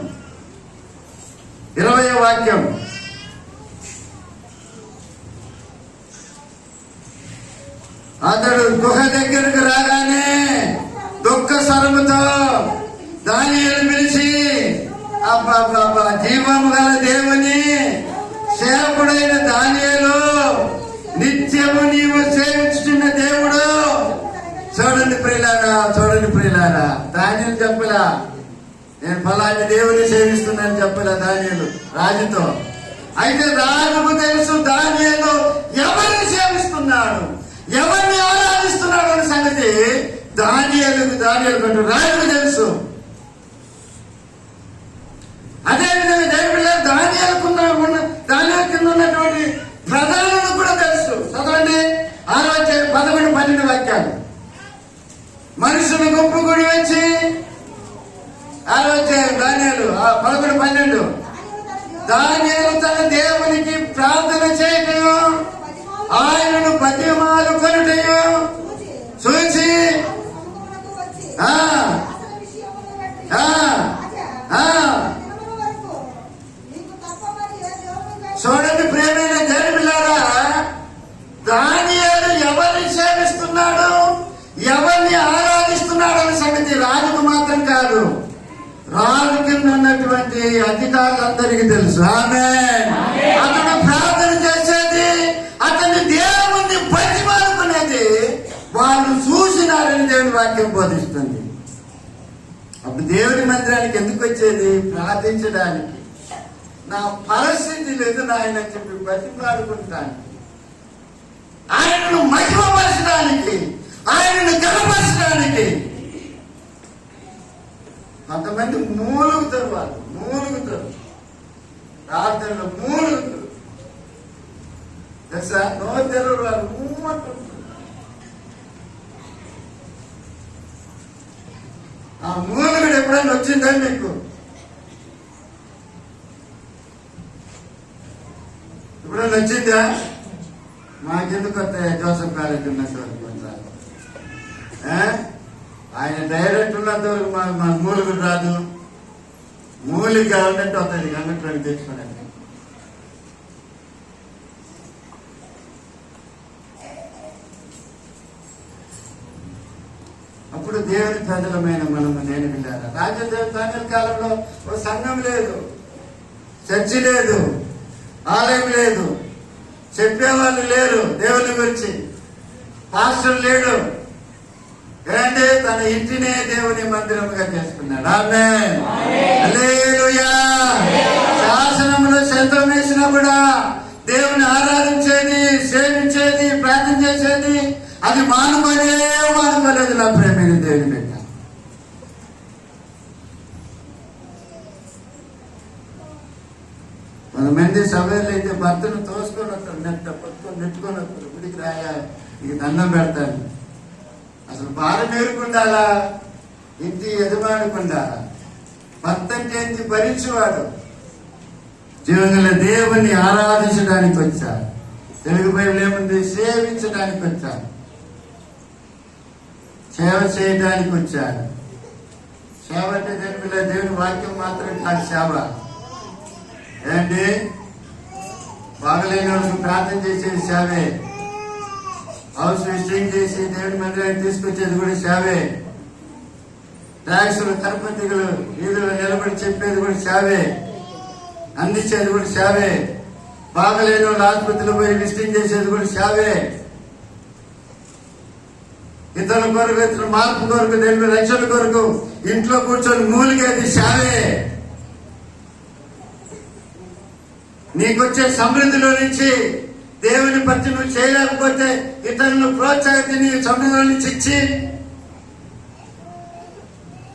20వ వాక్యం. అతడు గుహ దగ్గరకు రాగానే దుఃఖ స్వరముతో దానియేలు పిలిచి, అబ్బా జీవము గల దేవుని సేవకుడైన దానియేలు, నిత్యము నీవు సేవించుతున్న దేవుడు. చూడండి ప్రియులారా, దానియేలు చెప్పలా నేను ఫలాని దేవుని సేవిస్తున్నాను చెప్పలా దానియేలు రాజుతో. అయితే రాజుకు తెలుసు దానియేలు ఎవరిని సేవిస్తున్నాడు, ఎవరిని ఆరాధిస్తున్నాడు అనే సంగతి దానియేలు కంటూ రాజుకు తెలుసు. అదేవిధంగా దానియేలు కింద ఉన్నటువంటి ప్రధానులకు కూడా తెలుసు. చదవండి 6వ అధ్యాయం 11, 12 వాక్యాలు. మనుషులు గుంపు గుడి వచ్చి 6వ అధ్యాయం దానియేలు 11, 12. దానియేలు తన దేవునికి ప్రార్థన చేయటం, ఆయనను పద్యమాలు కొనుటయు చూసి చూడండి ప్రియమైన దేవుని బిడ్డలారా, దానియేలు ఎవరిని సేవిస్తున్నాడు, ఎవరిని ఆరాధిస్తున్నాడు అనే సంగతి రాజుకు మాత్రం కాదు, రాజు కింద ఉన్నటువంటి అధికారులందరికీ తెలుసు. ఆమేన్. అతను ప్రార్థన చేసేది, అతని దేవుణ్ణి బతిమాలుకునేది వాళ్ళు చూసినారని దేవుని వాక్యం బోధిస్తుంది. అప్పుడు దేవుని మందిరానికి ఎందుకు వచ్చేది? ప్రార్థించడానికి. నా పరిస్థితి లేదు నాయన చెప్పి బతిమాలుకుంటాను, ఆయనను మహిమపరచడానికి, ఆయనను గణపరచడానికి. కొంతమంది మూలుగుతారు, ప్రార్థనలో మూలుగుతారు తెలుసా. నోరు తెరవరు, వాళ్ళు మూమంటారు. ఆ మూలుగుడు ఎప్పుడైనా వచ్చిందా మీకు? ఎప్పుడైనా వచ్చిందా? మాకెందుకు వస్తాయి జోసఫ్ కాలేజ్ ఉన్నంత వరకు ఆయన డైరెక్ట్ ఉన్నంత వరకు మా మూలుగుడు రాదు. మూలిక కావాలంటే వస్తుంది గంగట్లోకి తెచ్చుకోవడానికి. అప్పుడు దేవుని ప్రజలమైన మనము నేను వెళ్ళారా. రాజదేవ కాలంలో ఒక సంఘం లేదు, చర్చి లేదు, ఆలయం లేదు, చెప్పేవాళ్ళు లేరు, దేవుని గురించి పాస్టర్ లేడు. ఏంటంటే తన ఇంటినే దేవుని మందిరముగా చేసుకున్నాడు. ఆమేన్. హల్లెలూయా. శాసనములు శంతం వేసినా కూడా దేవుని ఆరాధించేది, సేవించేది, ప్రార్థన చేసేది అది మానుకోలేదు నా ప్రేమైన దేవుని బిడ్డ. కొంతమంది సభ్యులు అయితే భర్తను తోసుకొని వస్తారు, నెట్టుకొని వస్తారు, గుడికి రాయా ఇక దండం పెడతాను. అసలు భార్య నేర్పుకుండాలా, ఇంటి యజమానుకుండాలా? భర్త చేతి భరించేవాడు. జీవన దేవుని ఆరాధించడానికి వచ్చారు. తెలుగు బైబిల్ ఏముంది? సేవించడానికి వచ్చారు, సేవ చేయడానికి వచ్చారు. సేవ అంటే దేవుని వాక్యం మాత్రం కాదు సేవ. ఏంటి? బాగలేని వాళ్ళకి ప్రార్థన చేసేది సేవే. హౌస్ విజిటింగ్ చేసి దేవుని మందిరానికి తీసుకొచ్చేది కూడా సేవే. ట్యాక్సులు తరపతిలు వీధులు నిలబడి చెప్పేది కూడా సేవే. అందించేది కూడా సేవే. బాగలేని వాళ్ళు ఆసుపత్రిలో పోయి విజిటింగ్ చేసేది కూడా సేవే. ఇతరుల కొరకు, ఇతరుల మార్పు కొరకు, దేవుని రక్షణ కొరకు ఇంట్లో కూర్చొని మూలిగేది సేవే. నీకొచ్చే సమృద్ధిలో నుంచి దేవుని పట్టి నువ్వు చేయలేకపోతే ఇతరులను ప్రోత్సాహించి నీ సమృద్ధిలో నుంచి ఇచ్చి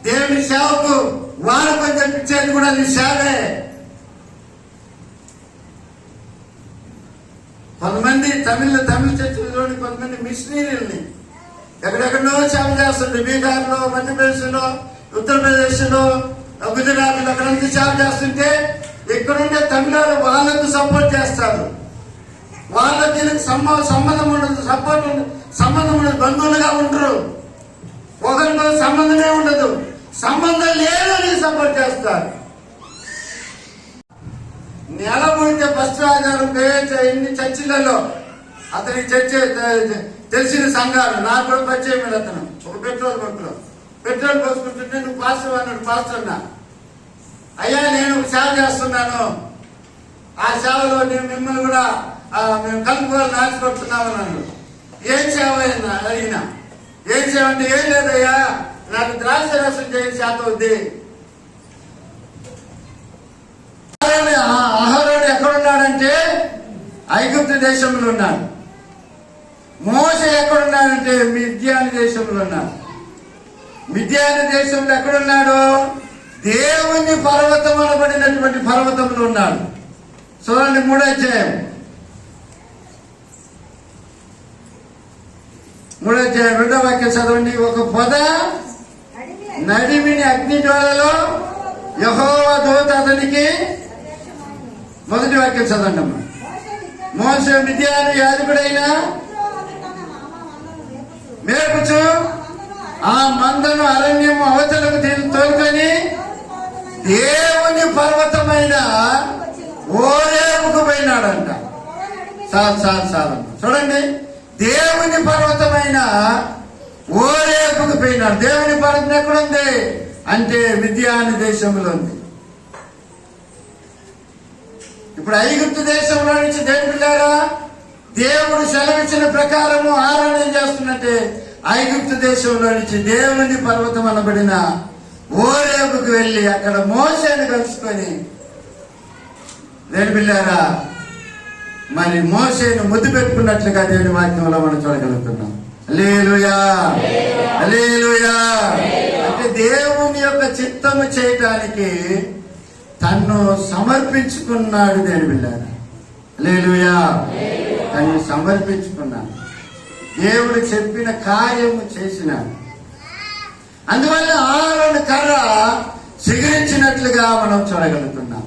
దేవుని సేవకు వాడుకొని తెప్పించేది కూడా నీ సేవే. కొంతమంది తమిళ చర్చలోని కొంతమంది మిషనరీలని ఎక్కడెక్కడో సేవ చేస్తుంటారు. బీహార్లో, మధ్యప్రదేశ్లో, ఉత్తరప్రదేశ్లో, గుజరాత్ లో అక్కడంతా సేవ చేస్తుంటే ఇక్కడుండే తమిళాలు వాళ్ళకు సపోర్ట్ చేస్తారు. వాళ్ళకి సంబంధం ఉండదు, సంబంధం ఉండదు, బంధువులుగా ఉంటారు. ఒకరితో సంబంధమే ఉండదు. సంబంధం లేదని సపోర్ట్ చేస్తారు. నెల పోయితే ఫస్ట్ గారు ఇన్ని చర్చిలలో అతనికి చర్చ తెలిసిన సంఘాలు నాకు కూడా పరిచయం అతను ఒక పెట్రోల్ బంక్లో పెట్రోల్ పోసుకుంటుంటే నువ్వు పాస్టర్ అన్నాడు. పాస్టర్ అన్నా, అయ్యా నేను ఒక సేవ చేస్తున్నాను, ఆ సేవలో నేను మిమ్మల్ని కూడా మేము కలుపుకోవాలని ఆశపడుతున్నాము అన్నాడు. ఏం సేవ అయినా అడిగినా, ఏం సేవ అంటే ఏం లేదయ్యా నాకు ద్రాక్ష రసం చేయని శాతం ఉంది. అహరోను ఎక్కడున్నాడంటే ఐగుప్తు దేశంలో ఉన్నాడు. మోషే ఎక్కడున్నాడంటే మిద్యాను దేశంలో ఉన్నాడు. మిద్యాను దేశంలో ఎక్కడున్నాడు? దేవుని పర్వతం అనబడినటువంటి పర్వతంలో ఉన్నాడు. చూడండి 3వ అధ్యాయం 2వ వాక్యం చదవండి. ఒక పొద నడిమిని అగ్ని జ్వాలలో యెహోవా దూత అతనికి, మొదటి వాక్యం చదవండి అమ్మా. మోషే మిద్యాను యాజకుడైన మేపుచు ఆ మందను అరణ్యము అవతలకు తోలుకొని దేవుని పర్వతమైన ఓరేపుకు పోయినాడంట. చాలు చూడండి, దేవుని పర్వతమైన ఓరేపుకు పోయినాడు. దేవుని పర్వతం ఎక్కడుంది అంటే మిద్యాను దేశంలో ఉంది. ఇప్పుడు ఐగుప్తు దేశంలో నుంచి దేవుళ్ళారా దేవుడు సెలవిచ్చిన ప్రకారము ఆరాధన ఏం చేస్తున్నట్టే ఐగుప్తు దేశంలో నుంచి దేవుని పర్వతం అనబడిన ఓరేపుకు వెళ్ళి అక్కడ మోషేను కలుసుకొని దేవుళ్ళారా మరి మోషేను ముద్దు పెట్టుకున్నట్లుగా దేవుని వాక్యంలో మనం చూడగలుగుతున్నాం. హల్లెలూయా, హల్లెలూయా. అంటే దేవుని యొక్క చిత్తము చేయటానికి తన్ను సమర్పించుకున్నాడు దేవుళ్ళారా. హల్లెలూయా, తన్ను సమర్పించుకున్నాడు. దేవుడు చెప్పిన కార్యము చేసినాడు. అందువల్ల ఆరోను కర్ర చిగురించినట్లుగా మనం చూడగలుగుతున్నాం.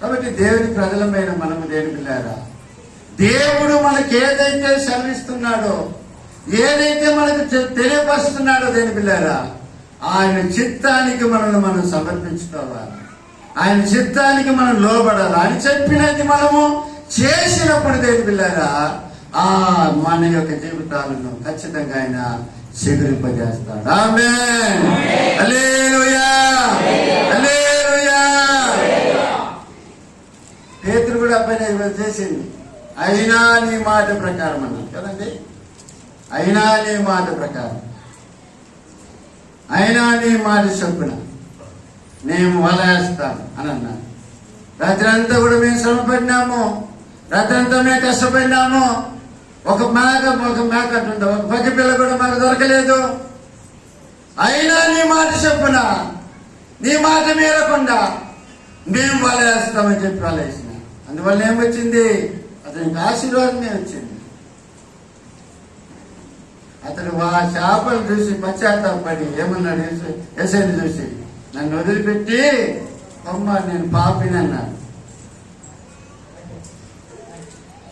కాబట్టి దేవుని ప్రజలమైన మనము దేవుళ్ళారా దేవుడు మనకి ఏదైతే సెలవిస్తున్నాడో, ఏదైతే మనకు తెలియపరుస్తున్నాడో దేవుళ్ళారా ఆయన చిత్తానికి మనల్ని మనం సమర్పించుకోవాలి. ఆయన చిత్తానికి మనం లోబడాలి. ఆయన చెప్పినది మనము చేసినప్పుడు దేవుళ్ళారా మన యొక్క జీవితాలను ఖచ్చితంగా ఆయన చిగురింపజేస్తాడు. ఆమేన్, హల్లెలూయా, హల్లెలూయా. పేతురు కూడా అబ్బాయి చేసింది. అయినా నీ మాట ప్రకారం అన్నాడు కదండి. అయినా నీ మాట ప్రకారం, అయినా నీ మాట చొప్పున మేము వలేస్తాను అని అన్నాను. రాత్రి అంతా కూడా మేము శ్రమపడినాము, రాత్రి అంతా మేము కష్టపడినాము. ఒక మేక అంటుండే ఒక పక్క పిల్ల కూడా మాకు దొరకలేదు. అయినా నీ మాట చొప్పున, నీ మాట మీరకుండా మేము వలేస్తామని చెప్పి వలేసిన. అందువల్ల ఏమొచ్చింది? అతనికి ఆశీర్వాదమే వచ్చింది. అతను ఆ చేపలు చూసి పశ్చాత్తాపడి ఏమన్నాడు? యేసయ్యను చూసి నన్ను వదిలిపెట్టి అమ్మ నేను పాపిని అన్నాడు.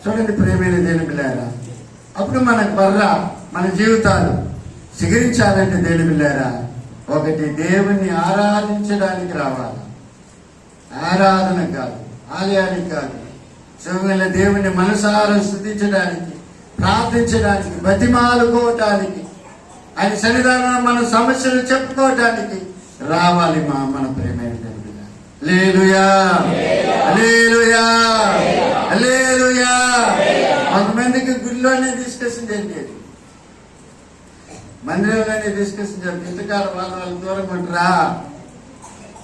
చూడండి ప్రేమైన దేవుళ్ళారా, అప్పుడు మన జీవితాలు చిగురించాలంటే దేవుళ్ళారా ఒకటి దేవుణ్ణి ఆరాధించడానికి రావాలి. ఆరాధన కాదు, ఆలయానికి కాదు, శివుల దేవుని మనసారా స్తుతించడానికి, ప్రార్థించడానికి, బతిమాలుకోవటానికి, ఆయన సన్నిధానం మన సమస్యలు చెప్పుకోవటానికి రావాలి మన ప్రేమైన దేవుళ్ళ. హల్లెలూయా, హల్లెలూయా, హల్లెలూయా. కొంతమందికి గుడిలోనే డిస్కషన్ జరిగేది, మందిరంలోనే డిస్కషన్ జరిగింది. ఇంతకాలం వాళ్ళు దూరం ఉంటారా?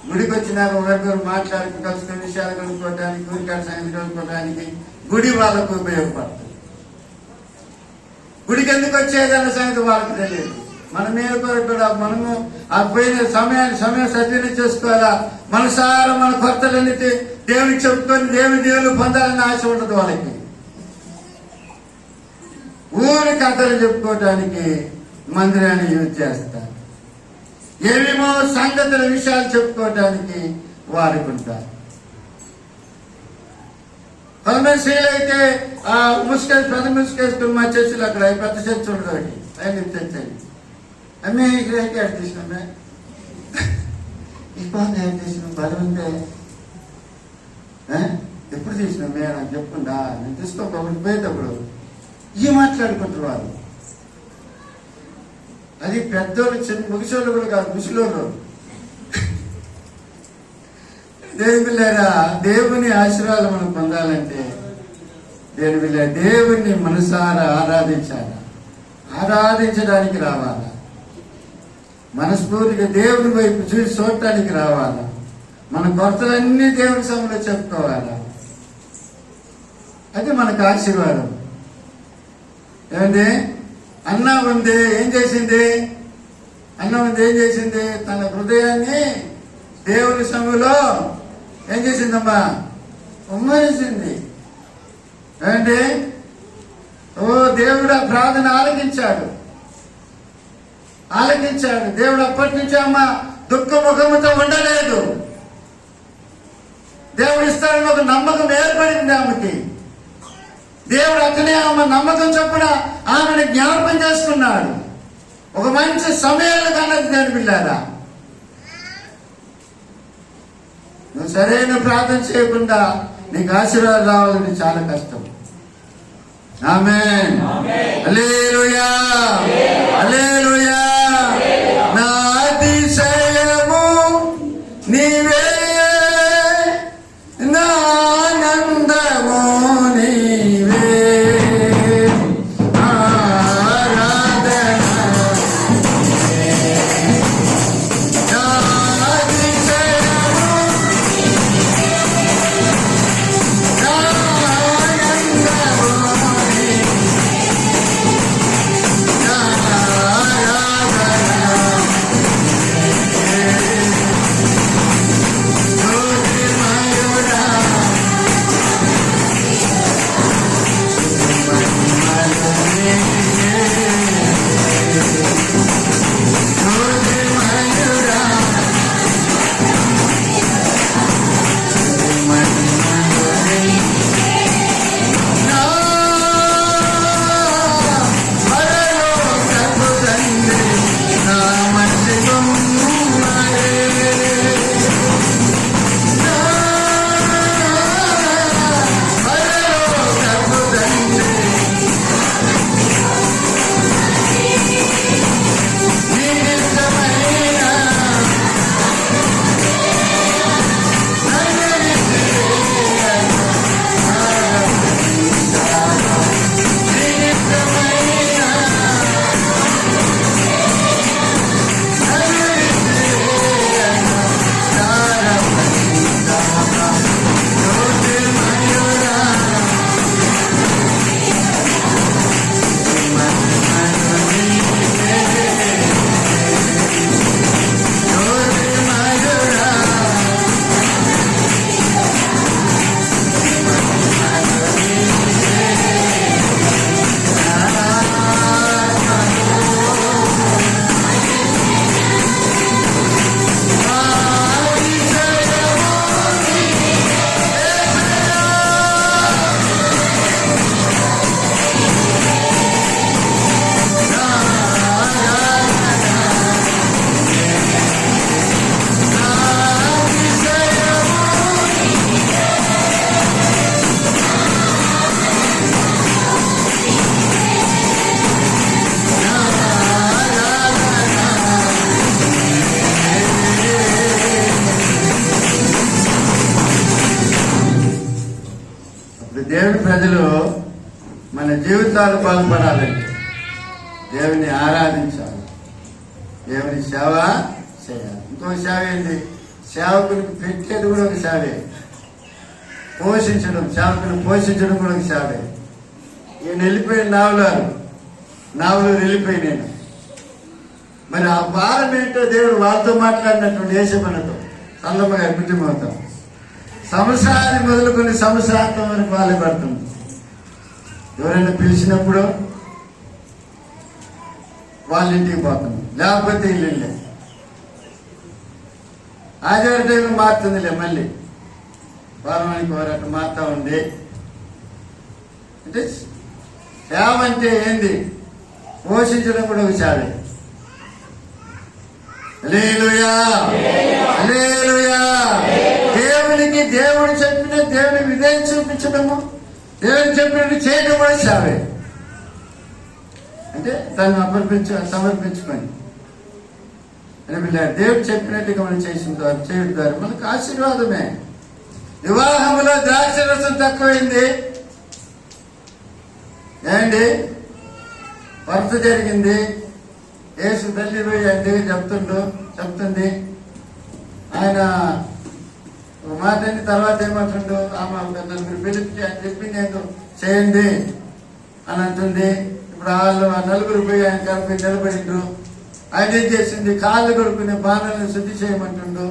గుడికి వచ్చినాక ఒకరికొకరు మాట్లాడుకు కలుసుకుని విషయాలు కలుసుకోవడానికి, గుడికాడ సంగతి కలుసుకోవడానికి గుడి వాళ్ళకు ఉపయోగపడుతుంది. గుడికి ఎందుకు వచ్చేదన్న సంగతి వాళ్ళకి తెలియదు. మన మీద కూడా మనము ఆ పోయిన సమయం సద్వినియోగం చేసుకోవాలా. మనసారా మన కొత్తలన్నీ దేవునికి చెప్పుకొని దేవుని పొందాలని ఆశ ఉండదు వాళ్ళకి. ఊరి కథలు చెప్పుకోవటానికి మందిరాన్ని యూజ్ చేస్తారు. ఏమేమో సంగతుల విషయాలు చెప్పుకోవటానికి వారికి ఉంటారు. కొంతమంది స్త్రీలు అయితే ఆ పెద్ద ముసుకేసుకుని మా చర్చిలు అక్కడ పెద్ద చర్చ ఉండదు. ఒకటి ఆయన చర్చ అమ్మే ఇక్కడ తీసుకున్నా ఇస్పా తయారు చేసిన బలం ఉంటే ఎప్పుడు చేసినా మే నాకు చెప్పుకుంటా నేను తీసుకోకపోతే పోయేటప్పుడు ఇవి మాట్లాడుకుంటారు వాళ్ళు. అది పెద్దోళ్ళు చిన్న ముగిసోళ్ళు కూడా కాదు, ముసలోళ్ళు. దేవుళ్ళారా, దేవుని ఆశీర్వాదం మనం పొందాలంటే దేవుణ్ణి మనసారా ఆరాధించాలి. ఆరాధించడానికి రావాలా, మనస్ఫూర్తిగా దేవుని వైపు చూసి చూడటానికి రావాలా, మన కొరతలన్నీ దేవుని సభలో చెప్పుకోవాలా. అది మనకు ఆశీర్వాదం. ఏమండి, అన్న ఉంది ఏం చేసింది? అన్న ఉంది ఏం చేసింది? తన హృదయాన్ని దేవుని సభలో ఏం చేసిందమ్మా? ఉమ్మరించింది. ఏమండి, ఓ దేవుడు ఆ ప్రార్థన ఆలకించాడు. దేవుడు అప్పటి నుంచి అమ్మ దుఃఖముఖముతో ఉండలేదు. దేవుడు ఇస్తాడని ఒక నమ్మకం ఏర్పడింది ఆమెకి. దేవుడు అతనే ఆమె నమ్మకం చొప్పున ఆమెను జ్ఞాపకం చేసుకున్నాడు. ఒక మంచి సమయాలు కన్నది నేను పిల్లారా. నువ్వు సరైన ప్రార్థన చేయకుండా నీకు ఆశీర్వాదం రావాలని చాలా కష్టం. ఆమేన్. హల్లెలూయా, హల్లెలూయా. నా అతిశయము నీవే, నా ఆనందము నీవే. దేవుని ప్రజలు మన జీవితాలు పాల్పడాలంటే దేవుని ఆరాధించాలి, దేవుని సేవ చేయాలి. ఇంకో సేవ ఏంటి? సేవకునికి పెట్టేది కూడా ఒక సేవే. పోషించడం, సేవకుని పోషించడం కూడా ఒక సేవే. ఈయన వెళ్ళిపోయిన నావలు వెళ్ళిపోయినాను. మరి ఆ భారం ఏంటో దేవుడు వాళ్ళతో మాట్లాడినటువంటి యేసప్పతో చల్లమ్మగా కుటుంబంతో సంవత్సరాన్ని మొదలుకొని సంవత్సరాంతం వరకు బాధపడుతుంది. ఎవరైనా పిలిచినప్పుడు వాళ్ళ ఇంటికి పోతుంది, లేకపోతే ఇల్లు ఆదివారం టైంలో మారుతుందిలే. మళ్ళీ వారానికి వారట్టు మారుతా ఉంది. అంటే సేవ అంటే ఏంది? పోషించడం కూడా ఒక సేవే. హల్లెలూయా, హల్లెలూయా. దేవునికి దేవుడు చెప్పిన దేవుని విధేయం చూపించడము, దేవుడు చెప్పినట్టు చేయడం కూడా సేవే. అంటే దాన్ని సమర్పించుకొని దేవుడు చెప్పినట్టుగా మనం చేయడం ద్వారా మనకు ఆశీర్వాదమే. వివాహంలో ద్రాక్ష రసం తక్కువైంది ఏండి, వరద జరిగింది, యేసు తల్లి పోయి ఆయన దగ్గర చెప్తుంది. ఆయన ఒక మాట అయిన తర్వాత ఏమంటుండో, ఆమె నలుగురు పిలిపి ఆయన చెప్పింది ఏందో చేయండి అని అంటుంది. ఇప్పుడు వాళ్ళు ఆ నలుగురు పోయి ఆయన కలిపి నిలబడిండ్రు. ఆయన ఏం చేసింది, కాళ్ళు కొడుకునే బాణలను శుద్ధి చేయమంటుండు.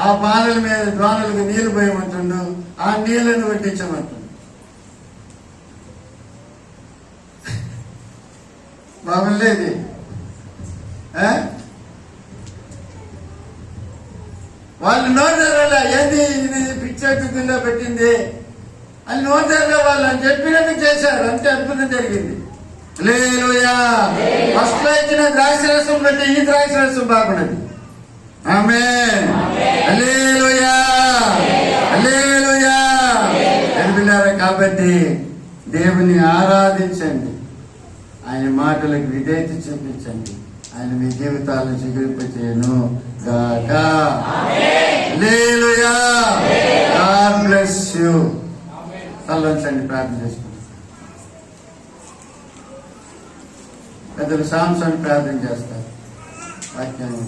ఆ బాణల మీద ద్వానలకు నీళ్లు పోయమంటుండు. ఆ నీళ్లను వడ్డించమంటుండు. బాగుండేది. వాళ్ళు నోటర్లా ఏంది ఇది పిచ్చెక్కుతుందో పెట్టింది అని నోటర్లో వాళ్ళు అని చెప్పినట్టు చేశారు. అంతే అద్భుతం జరిగింది. హల్లెలూయా. ఫస్ట్ లో ఇచ్చిన ద్రాక్షరసం కంటే ఈ ద్రాక్షరసం బాగున్నది. ఆమేన్. హల్లెలూయా, హల్లెలూయా. కాబట్టి దేవుని ఆరాధించండి, ఆయన మాటలకు విధేయత చూపించండి, ఆయన మీ జీవితాలను చిగురింపచేయను గాక. హల్లెలూయా. God bless you. తలవంచండి, ప్రార్థన చేసుకుంటాం. పెద్దలు సాంసన్ ప్రార్థన చేస్తారు. వాక్యాన్ని